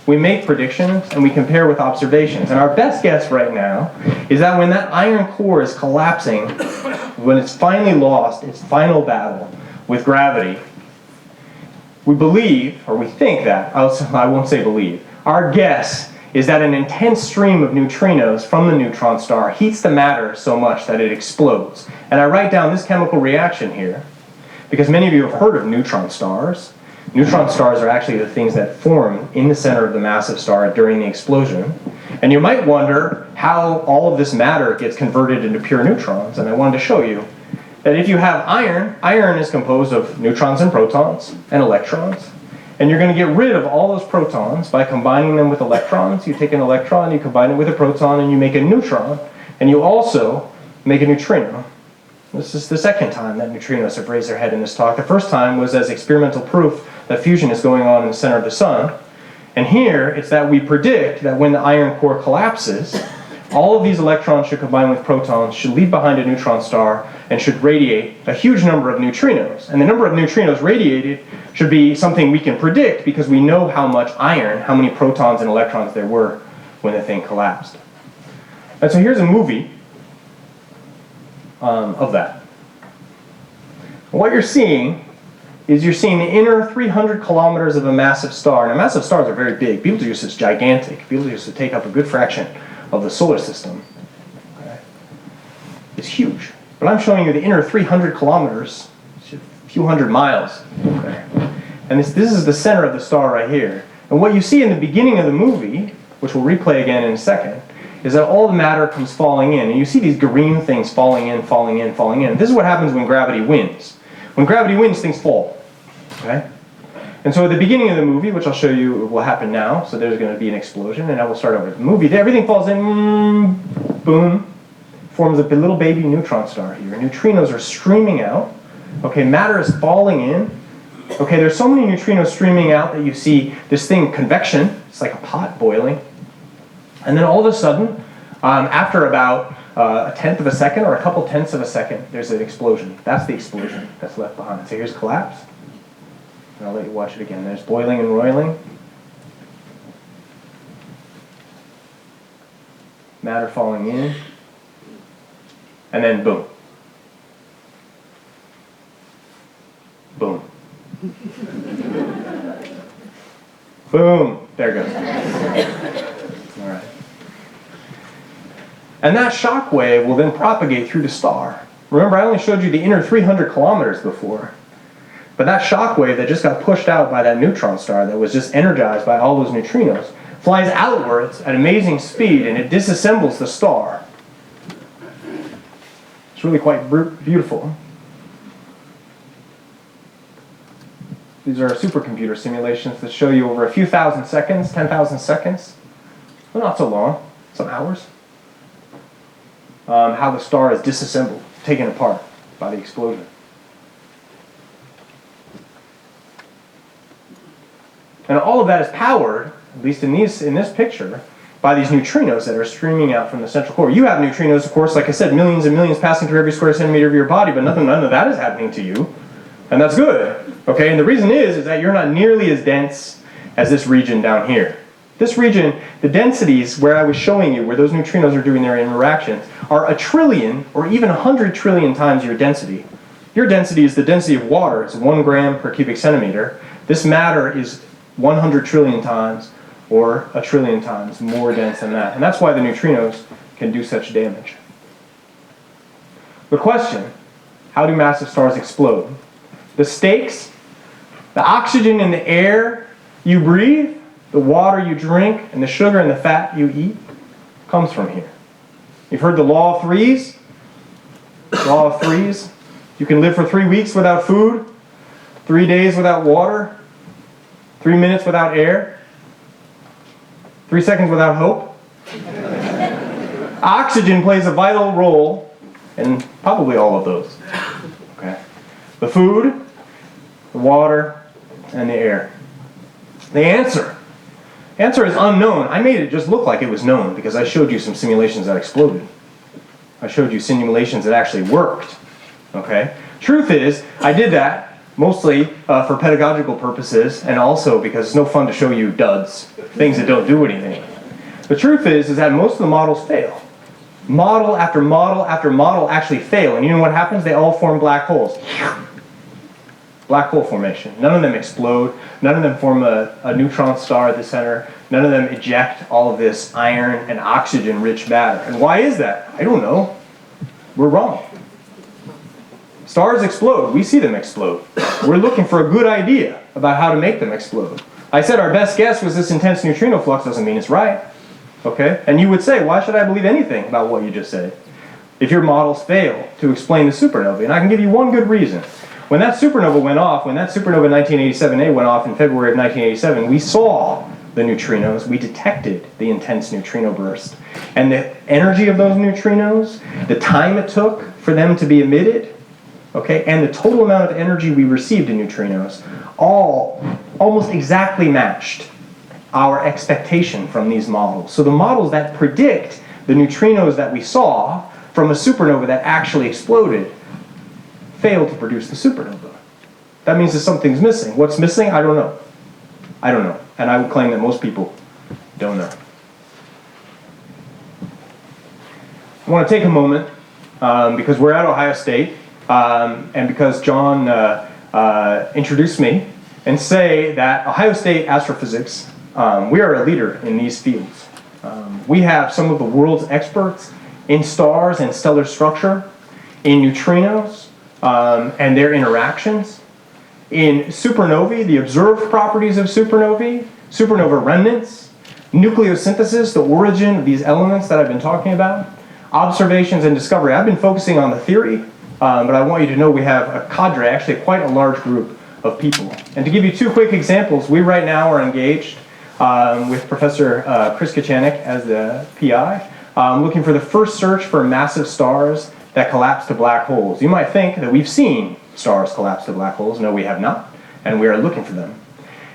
We make predictions and we compare with observations. And our best guess right now is that when that iron core is collapsing, when it's finally lost its final battle with gravity, we believe, or we think that, I won't say believe, our guess is that an intense stream of neutrinos from the neutron star heats the matter so much that it explodes. And I write down this chemical reaction here because many of you have heard of neutron stars. Neutron stars are actually the things that form in the center of the massive star during the explosion. And you might wonder how all of this matter gets converted into pure neutrons. And I wanted to show you that if you have iron, iron is composed of neutrons and protons and electrons. And you're going to get rid of all those protons by combining them with electrons. You take an electron, you combine it with a proton, and you make a neutron. And you also make a neutrino. This is the second time that neutrinos have raised their head in this talk. The first time was as experimental proof that fusion is going on in the center of the sun. And here, it's that we predict that when the iron core collapses, all of these electrons should combine with protons, should leave behind a neutron star, and should radiate a huge number of neutrinos. And the number of neutrinos radiated should be something we can predict because we know how much iron, how many protons and electrons there were when the thing collapsed. And so here's a movie of that. And what you're seeing is you're seeing the inner 300 kilometers of a massive star. Now, massive stars are very big. Betelgeuse is gigantic. Betelgeuse would take up a good fraction of the solar system. Okay? It's huge. But I'm showing you the inner 300 kilometers, a few hundred miles. Okay? And this is the center of the star right here. And what you see in the beginning of the movie, which we'll replay again in a second, is that all the matter comes falling in. And you see these green things falling in, falling in, falling in. This is what happens when gravity wins. When gravity wins, things fall. Okay? And so at the beginning of the movie, which I'll show you will happen now, so there's going to be an explosion, and I will start over the movie. Everything falls in, boom, forms a little baby neutron star here. Neutrinos are streaming out. Okay, matter is falling in. Okay, there's so many neutrinos streaming out that you see this thing, convection. It's like a pot boiling. And then all of a sudden, after about a tenth of a second or a couple tenths of a second, there's an explosion. That's the explosion that's left behind. So here's collapse. And I'll let you watch it again. There's boiling and roiling. Matter falling in. And then boom. Boom. Boom. There it goes. All right. And that shock wave will then propagate through the star. Remember, I only showed you the inner 300 kilometers before. But that shock wave that just got pushed out by that neutron star that was just energized by all those neutrinos flies outwards at amazing speed and it disassembles the star. It's really quite beautiful. These are supercomputer simulations that show you over a few thousand seconds, 10,000 seconds, but not so long, some hours, how the star is disassembled, taken apart by the explosion. And all of that is powered, at least in this picture, by these neutrinos that are streaming out from the central core. You have neutrinos, of course, like I said, millions and millions passing through every square centimeter of your body, but none of that is happening to you. And that's good. Okay, and the reason is that you're not nearly as dense as this region down here. This region, the densities where I was showing you, where those neutrinos are doing their interactions, are 1 trillion or even 100 trillion times your density. Your density is the density of water. It's 1 gram per cubic centimeter. This matter is 100 trillion times or 1 trillion times more dense than that. And that's why the neutrinos can do such damage. The question, how do massive stars explode? The stakes The oxygen in the air you breathe, the water you drink, and the sugar and the fat you eat comes from here. You've heard the law of threes? Law of threes. You can live for 3 weeks without food, 3 days without water, 3 minutes without air, 3 seconds without hope. Oxygen plays a vital role in probably all of those. Okay? The food, the water, and the air. The answer is unknown. I made it just look like it was known because I showed you some simulations that exploded. I showed you simulations that actually worked. Okay? Truth is, I did that mostly for pedagogical purposes and also because it's no fun to show you duds, things that don't do anything. The truth is that most of the models fail. Model after model after model actually fail. And you know what happens? They all form black holes. Black hole formation. None of them explode. None of them form a neutron star at the center. None of them eject all of this iron and oxygen-rich matter. And why is that? I don't know. We're wrong. Stars explode. We see them explode. We're looking for a good idea about how to make them explode. I said our best guess was this intense neutrino flux. Doesn't mean it's right. Okay? And you would say, why should I believe anything about what you just said if your models fail to explain the supernovae? And I can give you one good reason. When that supernova went off, when that supernova 1987A went off in February of 1987, we saw the neutrinos, we detected the intense neutrino burst. And the energy of those neutrinos, the time it took for them to be emitted, okay, and the total amount of energy we received in neutrinos, all almost exactly matched our expectation from these models. So the models that predict the neutrinos that we saw from a supernova that actually exploded failed to produce the supernova. That means that something's missing. What's missing? I don't know. I don't know. And I would claim that most people don't know. I want to take a moment because we're at Ohio State and because John introduced me and say that Ohio State astrophysics, we are a leader in these fields. We have some of the world's experts in stars and stellar structure, in neutrinos and their interactions, in supernovae, the observed properties of supernovae, supernova remnants, nucleosynthesis, the origin of these elements that I've been talking about, observations and discovery. I've been focusing on the theory, but I want you to know we have a cadre, actually quite a large group of people. And to give you two quick examples, we right now are engaged with Professor Chris Kachanik as the PI, looking for the first search for massive stars that collapse to black holes. You might think that we've seen stars collapse to black holes. No, we have not, and we are looking for them.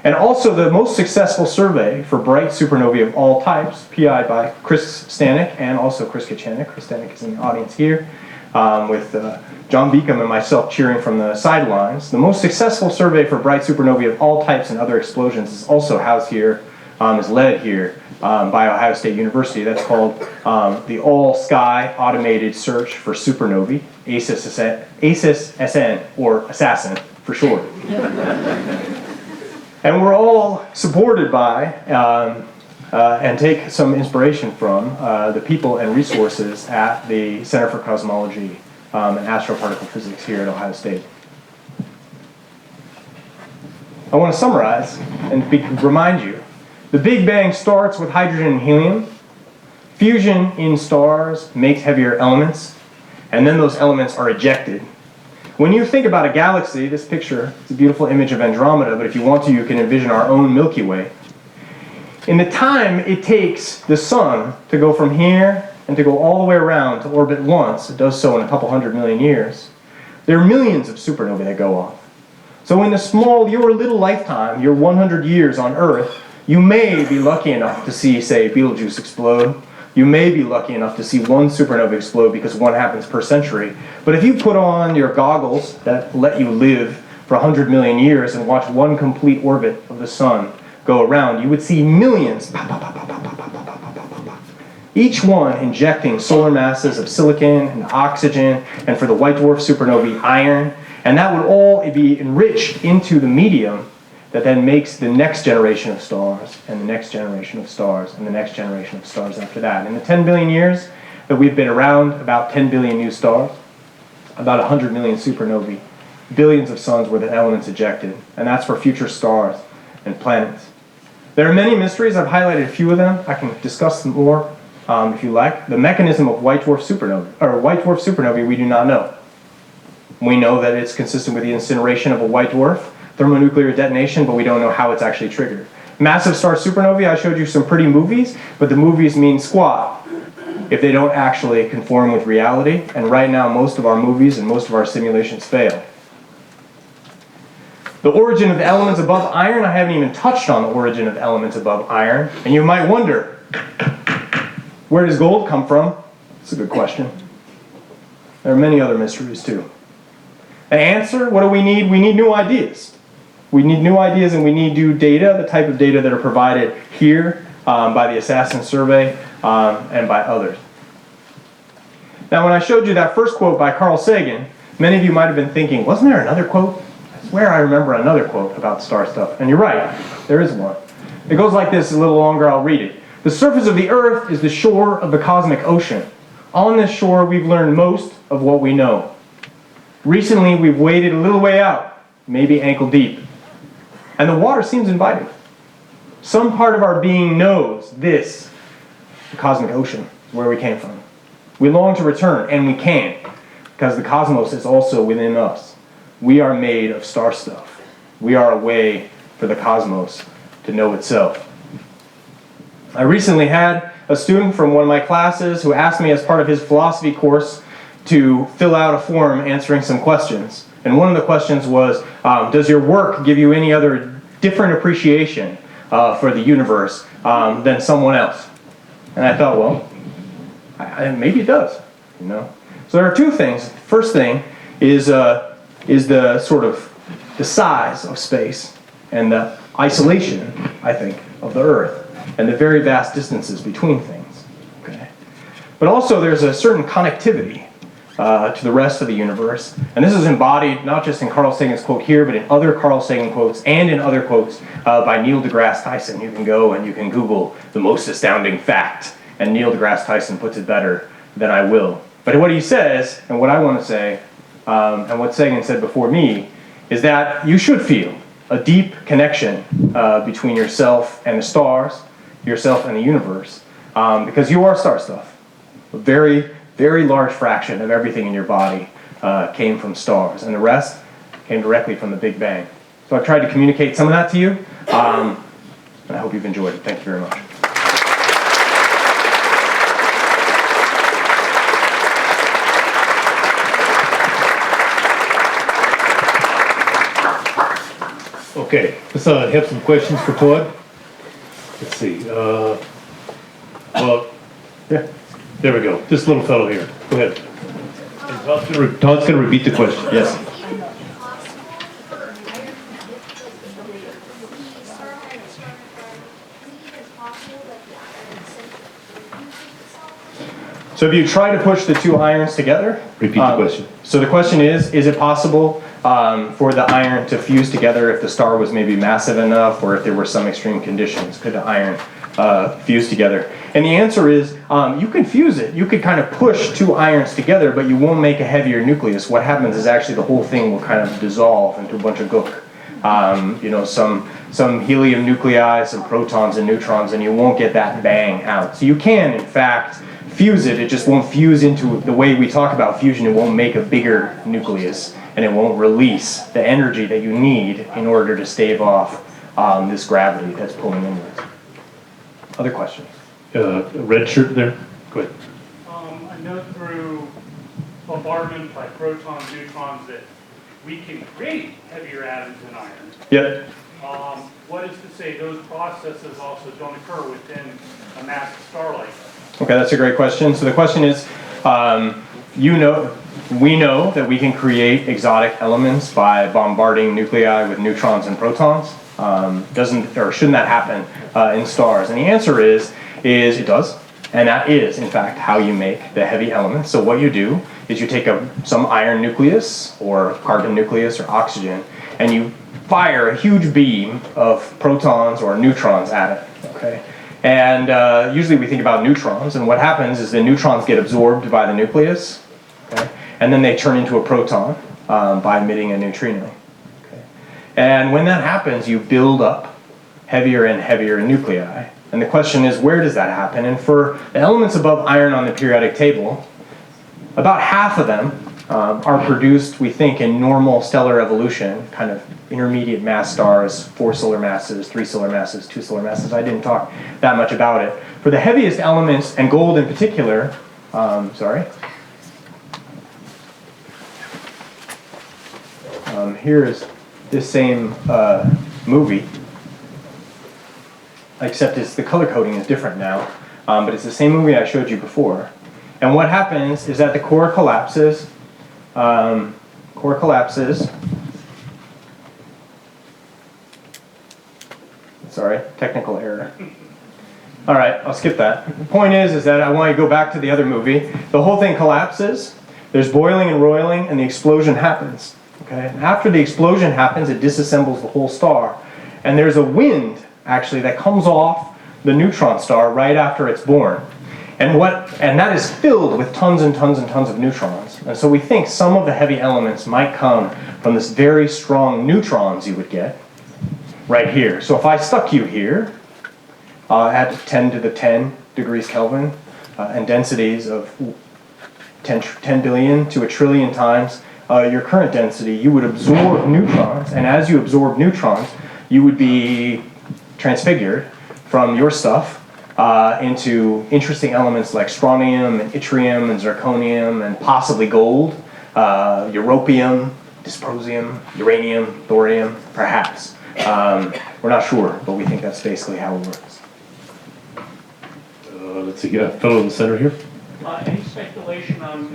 And also the most successful survey for bright supernovae of all types, PI by Chris Stanek and also Chris Kachanik. Chris Stanek is in the audience here with John Beacom and myself cheering from the sidelines. The most successful survey for bright supernovae of all types and other explosions is also housed here, is led here by Ohio State University. That's called the All-Sky Automated Search for Supernovae, ACIS-SN, or Assassin for short. And we're all supported by and take some inspiration from the people and resources at the Center for Cosmology and Astroparticle Physics here at Ohio State. I want to summarize and remind you, the Big Bang starts with hydrogen and helium. Fusion in stars makes heavier elements, and then those elements are ejected. When you think about a galaxy, this picture is a beautiful image of Andromeda, but if you want to, you can envision our own Milky Way. In the time it takes the sun to go from here and to go all the way around to orbit once, it does so in a couple 100 million years, there are millions of supernovae that go off. So in your little lifetime, your 100 years on Earth, you may be lucky enough to see, say, Betelgeuse explode. You may be lucky enough to see one supernova explode because one happens per century. But if you put on your goggles that let you live for 100 million years and watch one complete orbit of the sun go around, you would see millions, each one injecting solar masses of silicon and oxygen, and for the white dwarf supernovae, iron. And that would all be enriched into the medium that then makes the next generation of stars, and the next generation of stars, and the next generation of stars after that. In the 10 billion years that we've been around, about 10 billion new stars, about 100 million supernovae billions of suns worth of elements ejected, and that's for future stars and planets. There are many mysteries. I've highlighted a few of them. I can discuss some more if you like. The mechanism of white dwarf supernovae we do not know. We know that it's consistent with the incineration of a white dwarf, thermonuclear detonation, but we don't know how it's actually triggered. Massive star supernovae, I showed you some pretty movies, but the movies mean squat if they don't actually conform with reality, and right now most of our movies and most of our simulations fail. The origin of the elements above iron, I haven't even touched on the origin of elements above iron, and you might wonder, where does gold come from? That's a good question. There are many other mysteries too. The answer, what do we need? We need new ideas. We need new ideas and we need new data, the type of data that are provided here by the Assassin Survey and by others. Now when I showed you that first quote by Carl Sagan, many of you might have been thinking, wasn't there another quote? I swear I remember another quote about star stuff. And you're right, there is one. It goes like this, a little longer, I'll read it. The surface of the earth is the shore of the cosmic ocean. On this shore we've learned most of what we know. Recently we've waded a little way out, maybe ankle deep. And the water seems inviting. Some part of our being knows this, the cosmic ocean, where we came from. We long to return, and we can, because the cosmos is also within us. We are made of star stuff. We are a way for the cosmos to know itself. I recently had a student from one of my classes who asked me as part of his philosophy course to fill out a form answering some questions. And one of the questions was, does your work give you any other different appreciation for the universe than someone else? And I thought, well, maybe it does, you know. So there are two things. The first thing is the sort of the size of space and the isolation, I think, of the Earth and the very vast distances between things. Okay. But also there's a certain connectivity to the rest of the universe. And this is embodied not just in Carl Sagan's quote here, but in other Carl Sagan quotes and in other quotes by Neil deGrasse Tyson. You can go and you can Google the most astounding fact, and Neil deGrasse Tyson puts it better than I will. But what he says, and what I want to say, and what Sagan said before me, is that you should feel a deep connection between yourself and the stars, yourself and the universe, because you are star stuff. A very, very large fraction of everything in your body came from stars, and the rest came directly from the Big Bang. So I've tried to communicate some of that to you, and I hope you've enjoyed it. Thank you very much. Okay, let's have some questions for Todd. Let's see. Well, Yeah. there we go. This little fellow here. Go ahead. And Todd's going to repeat the question. Yes. So if you try to push the two irons together... Repeat the question. So the question is it possible for the iron to fuse together if the star was maybe massive enough, or if there were some extreme conditions? Could the iron fuse together? And the answer is you can fuse it. You could kind of push two irons together, but you won't make a heavier nucleus. What happens is actually the whole thing will kind of dissolve into a bunch of gook. You know, some helium nuclei, some protons and neutrons, and you won't get that bang out. So you can, in fact, fuse it. It just won't fuse into the way we talk about fusion. It won't make a bigger nucleus, and it won't release the energy that you need in order to stave off this gravity that's pulling inwards. Other questions? Red shirt there. Go ahead. I know through bombardment by protons, neutrons, that we can create heavier atoms than iron. Yep. What is to say those processes also don't occur within a massive star like that? Okay, that's a great question. So the question is, we know that we can create exotic elements by bombarding nuclei with neutrons and protons. Shouldn't that happen in stars? And the answer is it does. And that is, in fact, how you make the heavy elements. So what you do is you take some iron nucleus or carbon nucleus or oxygen, and you fire a huge beam of protons or neutrons at it. Okay. And usually we think about neutrons, and what happens is the neutrons get absorbed by the nucleus, okay? And then they turn into a proton, by emitting a neutrino. Okay. And when that happens, you build up heavier and heavier nuclei. And the question is, where does that happen? And for the elements above iron on the periodic table, about half of them are produced, we think, in normal stellar evolution, kind of intermediate mass stars, 4 solar masses, 3 solar masses, 2 solar masses. I didn't talk that much about it. For the heaviest elements, and gold in particular, here is this same movie, except the color coding is different now, but it's the same movie I showed you before. And what happens is that the core collapses. Sorry, technical error. All right, I'll skip that. The point is that I want to go back to the other movie. The whole thing collapses. There's boiling and roiling, and the explosion happens. Okay? And after the explosion happens, it disassembles the whole star. And there's a wind, actually, that comes off the neutron star right after it's born. And that is filled with tons and tons and tons of neutrons. And so we think some of the heavy elements might come from this very strong neutrons you would get right here. So if I stuck you here at 10 to the 10 degrees Kelvin and densities of 10 billion to a trillion times your current density, you would absorb neutrons. And as you absorb neutrons, you would be transfigured from your stuff into interesting elements like strontium and yttrium and zirconium and possibly gold, europium, dysprosium, uranium, thorium, perhaps. We're not sure, but we think that's basically how it works. Let's see, fellow in the center here. Any speculation on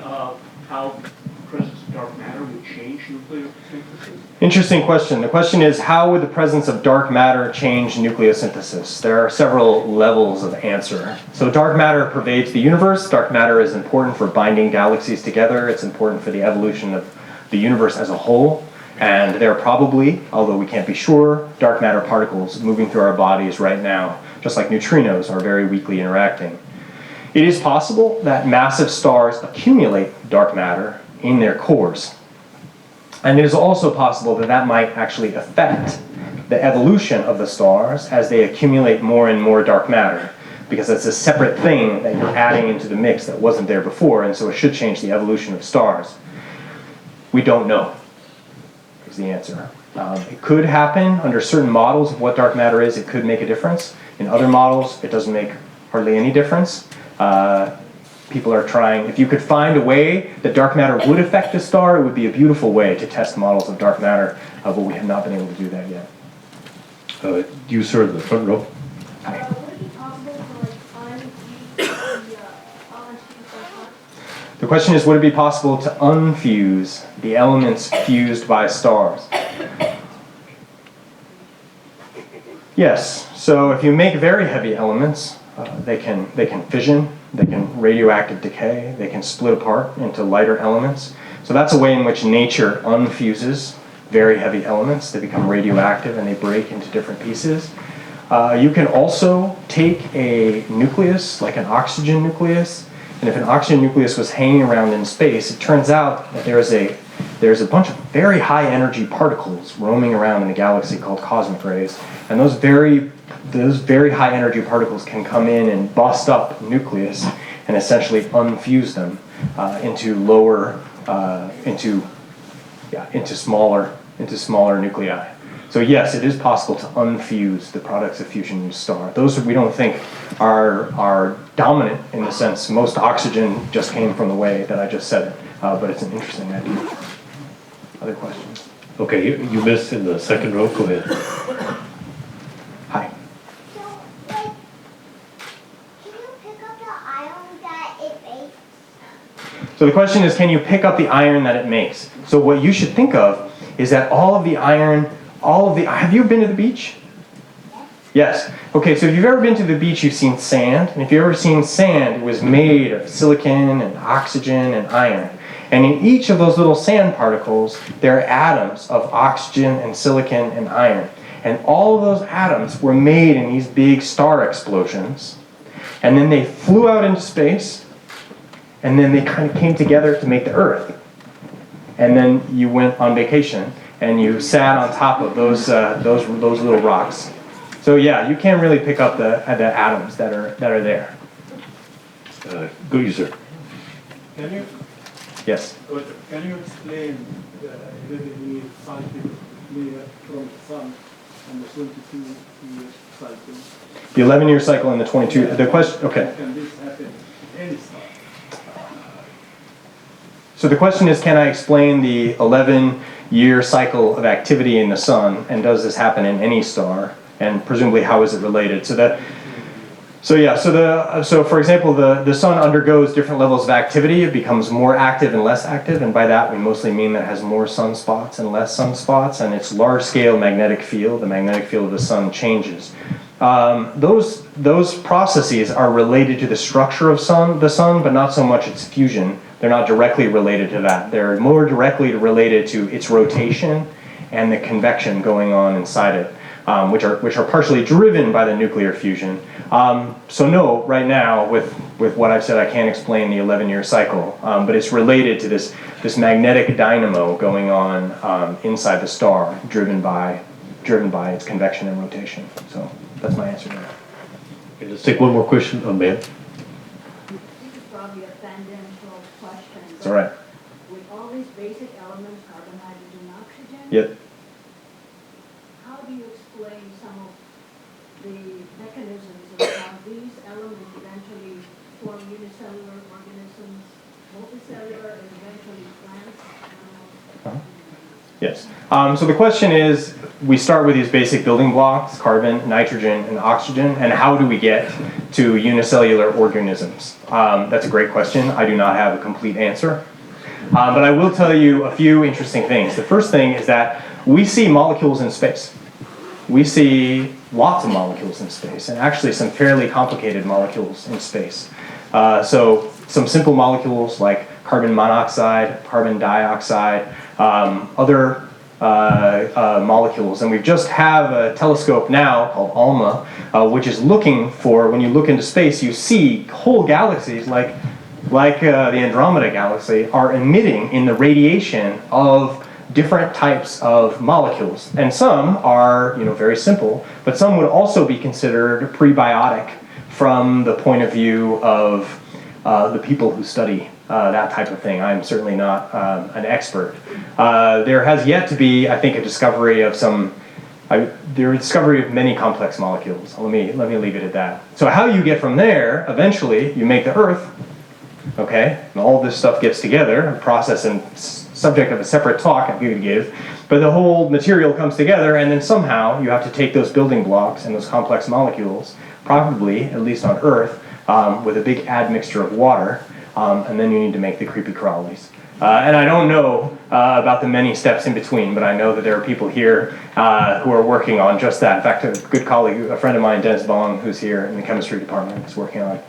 how the presence of dark matter would change nucleosynthesis? Interesting question. The question is, how would the presence of dark matter change nucleosynthesis? There are several levels of answer. So dark matter pervades the universe. Dark matter is important for binding galaxies together. It's important for the evolution of the universe as a whole. And there are probably, although we can't be sure, dark matter particles moving through our bodies right now, just like neutrinos are very weakly interacting. It is possible that massive stars accumulate dark matter in their cores. And it is also possible that that might actually affect the evolution of the stars as they accumulate more and more dark matter, because it's a separate thing that you're adding into the mix that wasn't there before, and so it should change the evolution of stars. We don't know, is the answer. It could happen under certain models of what dark matter is. It could make a difference. In other models, it doesn't make hardly any difference. People are trying, if you could find a way that dark matter would affect a star, it would be a beautiful way to test models of dark matter, but we have not been able to do that yet. You, sir, in the front row. Would it be possible to unfuse The question is, would it be possible to unfuse the elements fused by stars? Yes. So if you make very heavy elements, they can fission, they can radioactive decay, they can split apart into lighter elements. So that's a way in which nature unfuses very heavy elements. They become radioactive and they break into different pieces. You can also take a nucleus, like an oxygen nucleus, and if an oxygen nucleus was hanging around in space, it turns out that there's a bunch of very high energy particles roaming around in the galaxy called cosmic rays, and those very high energy particles can come in and bust up the nucleus and essentially unfuse them into smaller nuclei. So yes, it is possible to unfuse the products of fusion in a star. Those we don't think are dominant in the sense most oxygen just came from the way that I just said it, but it's an interesting idea. Other questions? Okay, you missed in the second row. Go ahead. Hi. So, like, can you pick up the iron that it makes? So the question is, can you pick up the iron that it makes? So what you should think of is that have you been to the beach? Yes. Okay, so if you've ever been to the beach, you've seen sand. And if you've ever seen sand, it was made of silicon and oxygen and iron. And in each of those little sand particles, there are atoms of oxygen and silicon and iron. And all of those atoms were made in these big star explosions. And then they flew out into space. And then they kind of came together to make the Earth. and then you went on vacation and you sat on top of those little rocks. So yeah, you can really pick up the atoms that are there. Go user. Can you, Yes. can you explain the 11-year cycle from the sun and the 22-year cycle? The 11-year cycle and the 22. The question. Okay. Can this happen any star? So the question is, can I explain the 11-year cycle of activity in the sun, and does this happen in any star, and presumably how is it related? So for example, the sun undergoes different levels of activity. It becomes more active and less active, and by that we mostly mean that it has more sunspots and less sunspots, and its large-scale magnetic field, the magnetic field of the sun, changes. Those processes are related to the structure of the sun, but not so much its fusion. They're not directly related to that. They're more directly related to its rotation and the convection going on inside it, which are partially driven by the nuclear fusion. So no, right now, with what I've said, I can't explain the 11-year cycle, but it's related to this magnetic dynamo going on inside the star, driven by its convection and rotation. So that's my answer to that. Okay, let's take one more question. Oh, ma'am. This is probably a tangential question. It's all right. With all these basic elements, carbon, hydrogen, oxygen, Yep. how do you explain some of the mechanisms of how these elements eventually form unicellular organisms, multicellular, and eventually plants? Yes. So the question is, we start with these basic building blocks, carbon, nitrogen, and oxygen, and how do we get to unicellular organisms? That's a great question. I do not have a complete answer. But I will tell you a few interesting things. The first thing is that we see molecules in space. We see lots of molecules in space, and actually some fairly complicated molecules in space. So some simple molecules like carbon monoxide, carbon dioxide, other molecules. And we just have a telescope now called ALMA, which is looking for, when you look into space, you see whole galaxies like the Andromeda galaxy are emitting in the radiation of different types of molecules. And some are, very simple, but some would also be considered prebiotic from the point of view of the people who study that type of thing. I'm certainly not an expert. There has yet to be, I think, a discovery of discovery of many complex molecules. Let me leave it at that. So how you get from there, eventually, you make the Earth, okay? And all this stuff gets together, a process and subject of a separate talk I'm going to give, but the whole material comes together, and then somehow you have to take those building blocks and those complex molecules, probably, at least on Earth, with a big admixture of water, and then you need to make the creepy crawlies. And I don't know about the many steps in between, but I know that there are people here who are working on just that. In fact, a good colleague, a friend of mine, Dennis Bong, who's here in the chemistry department, is working on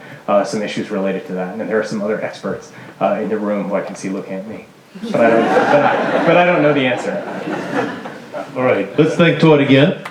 some issues related to that. And then there are some other experts in the room who I can see looking at me. But I don't know the answer. All right, let's thank Todd again.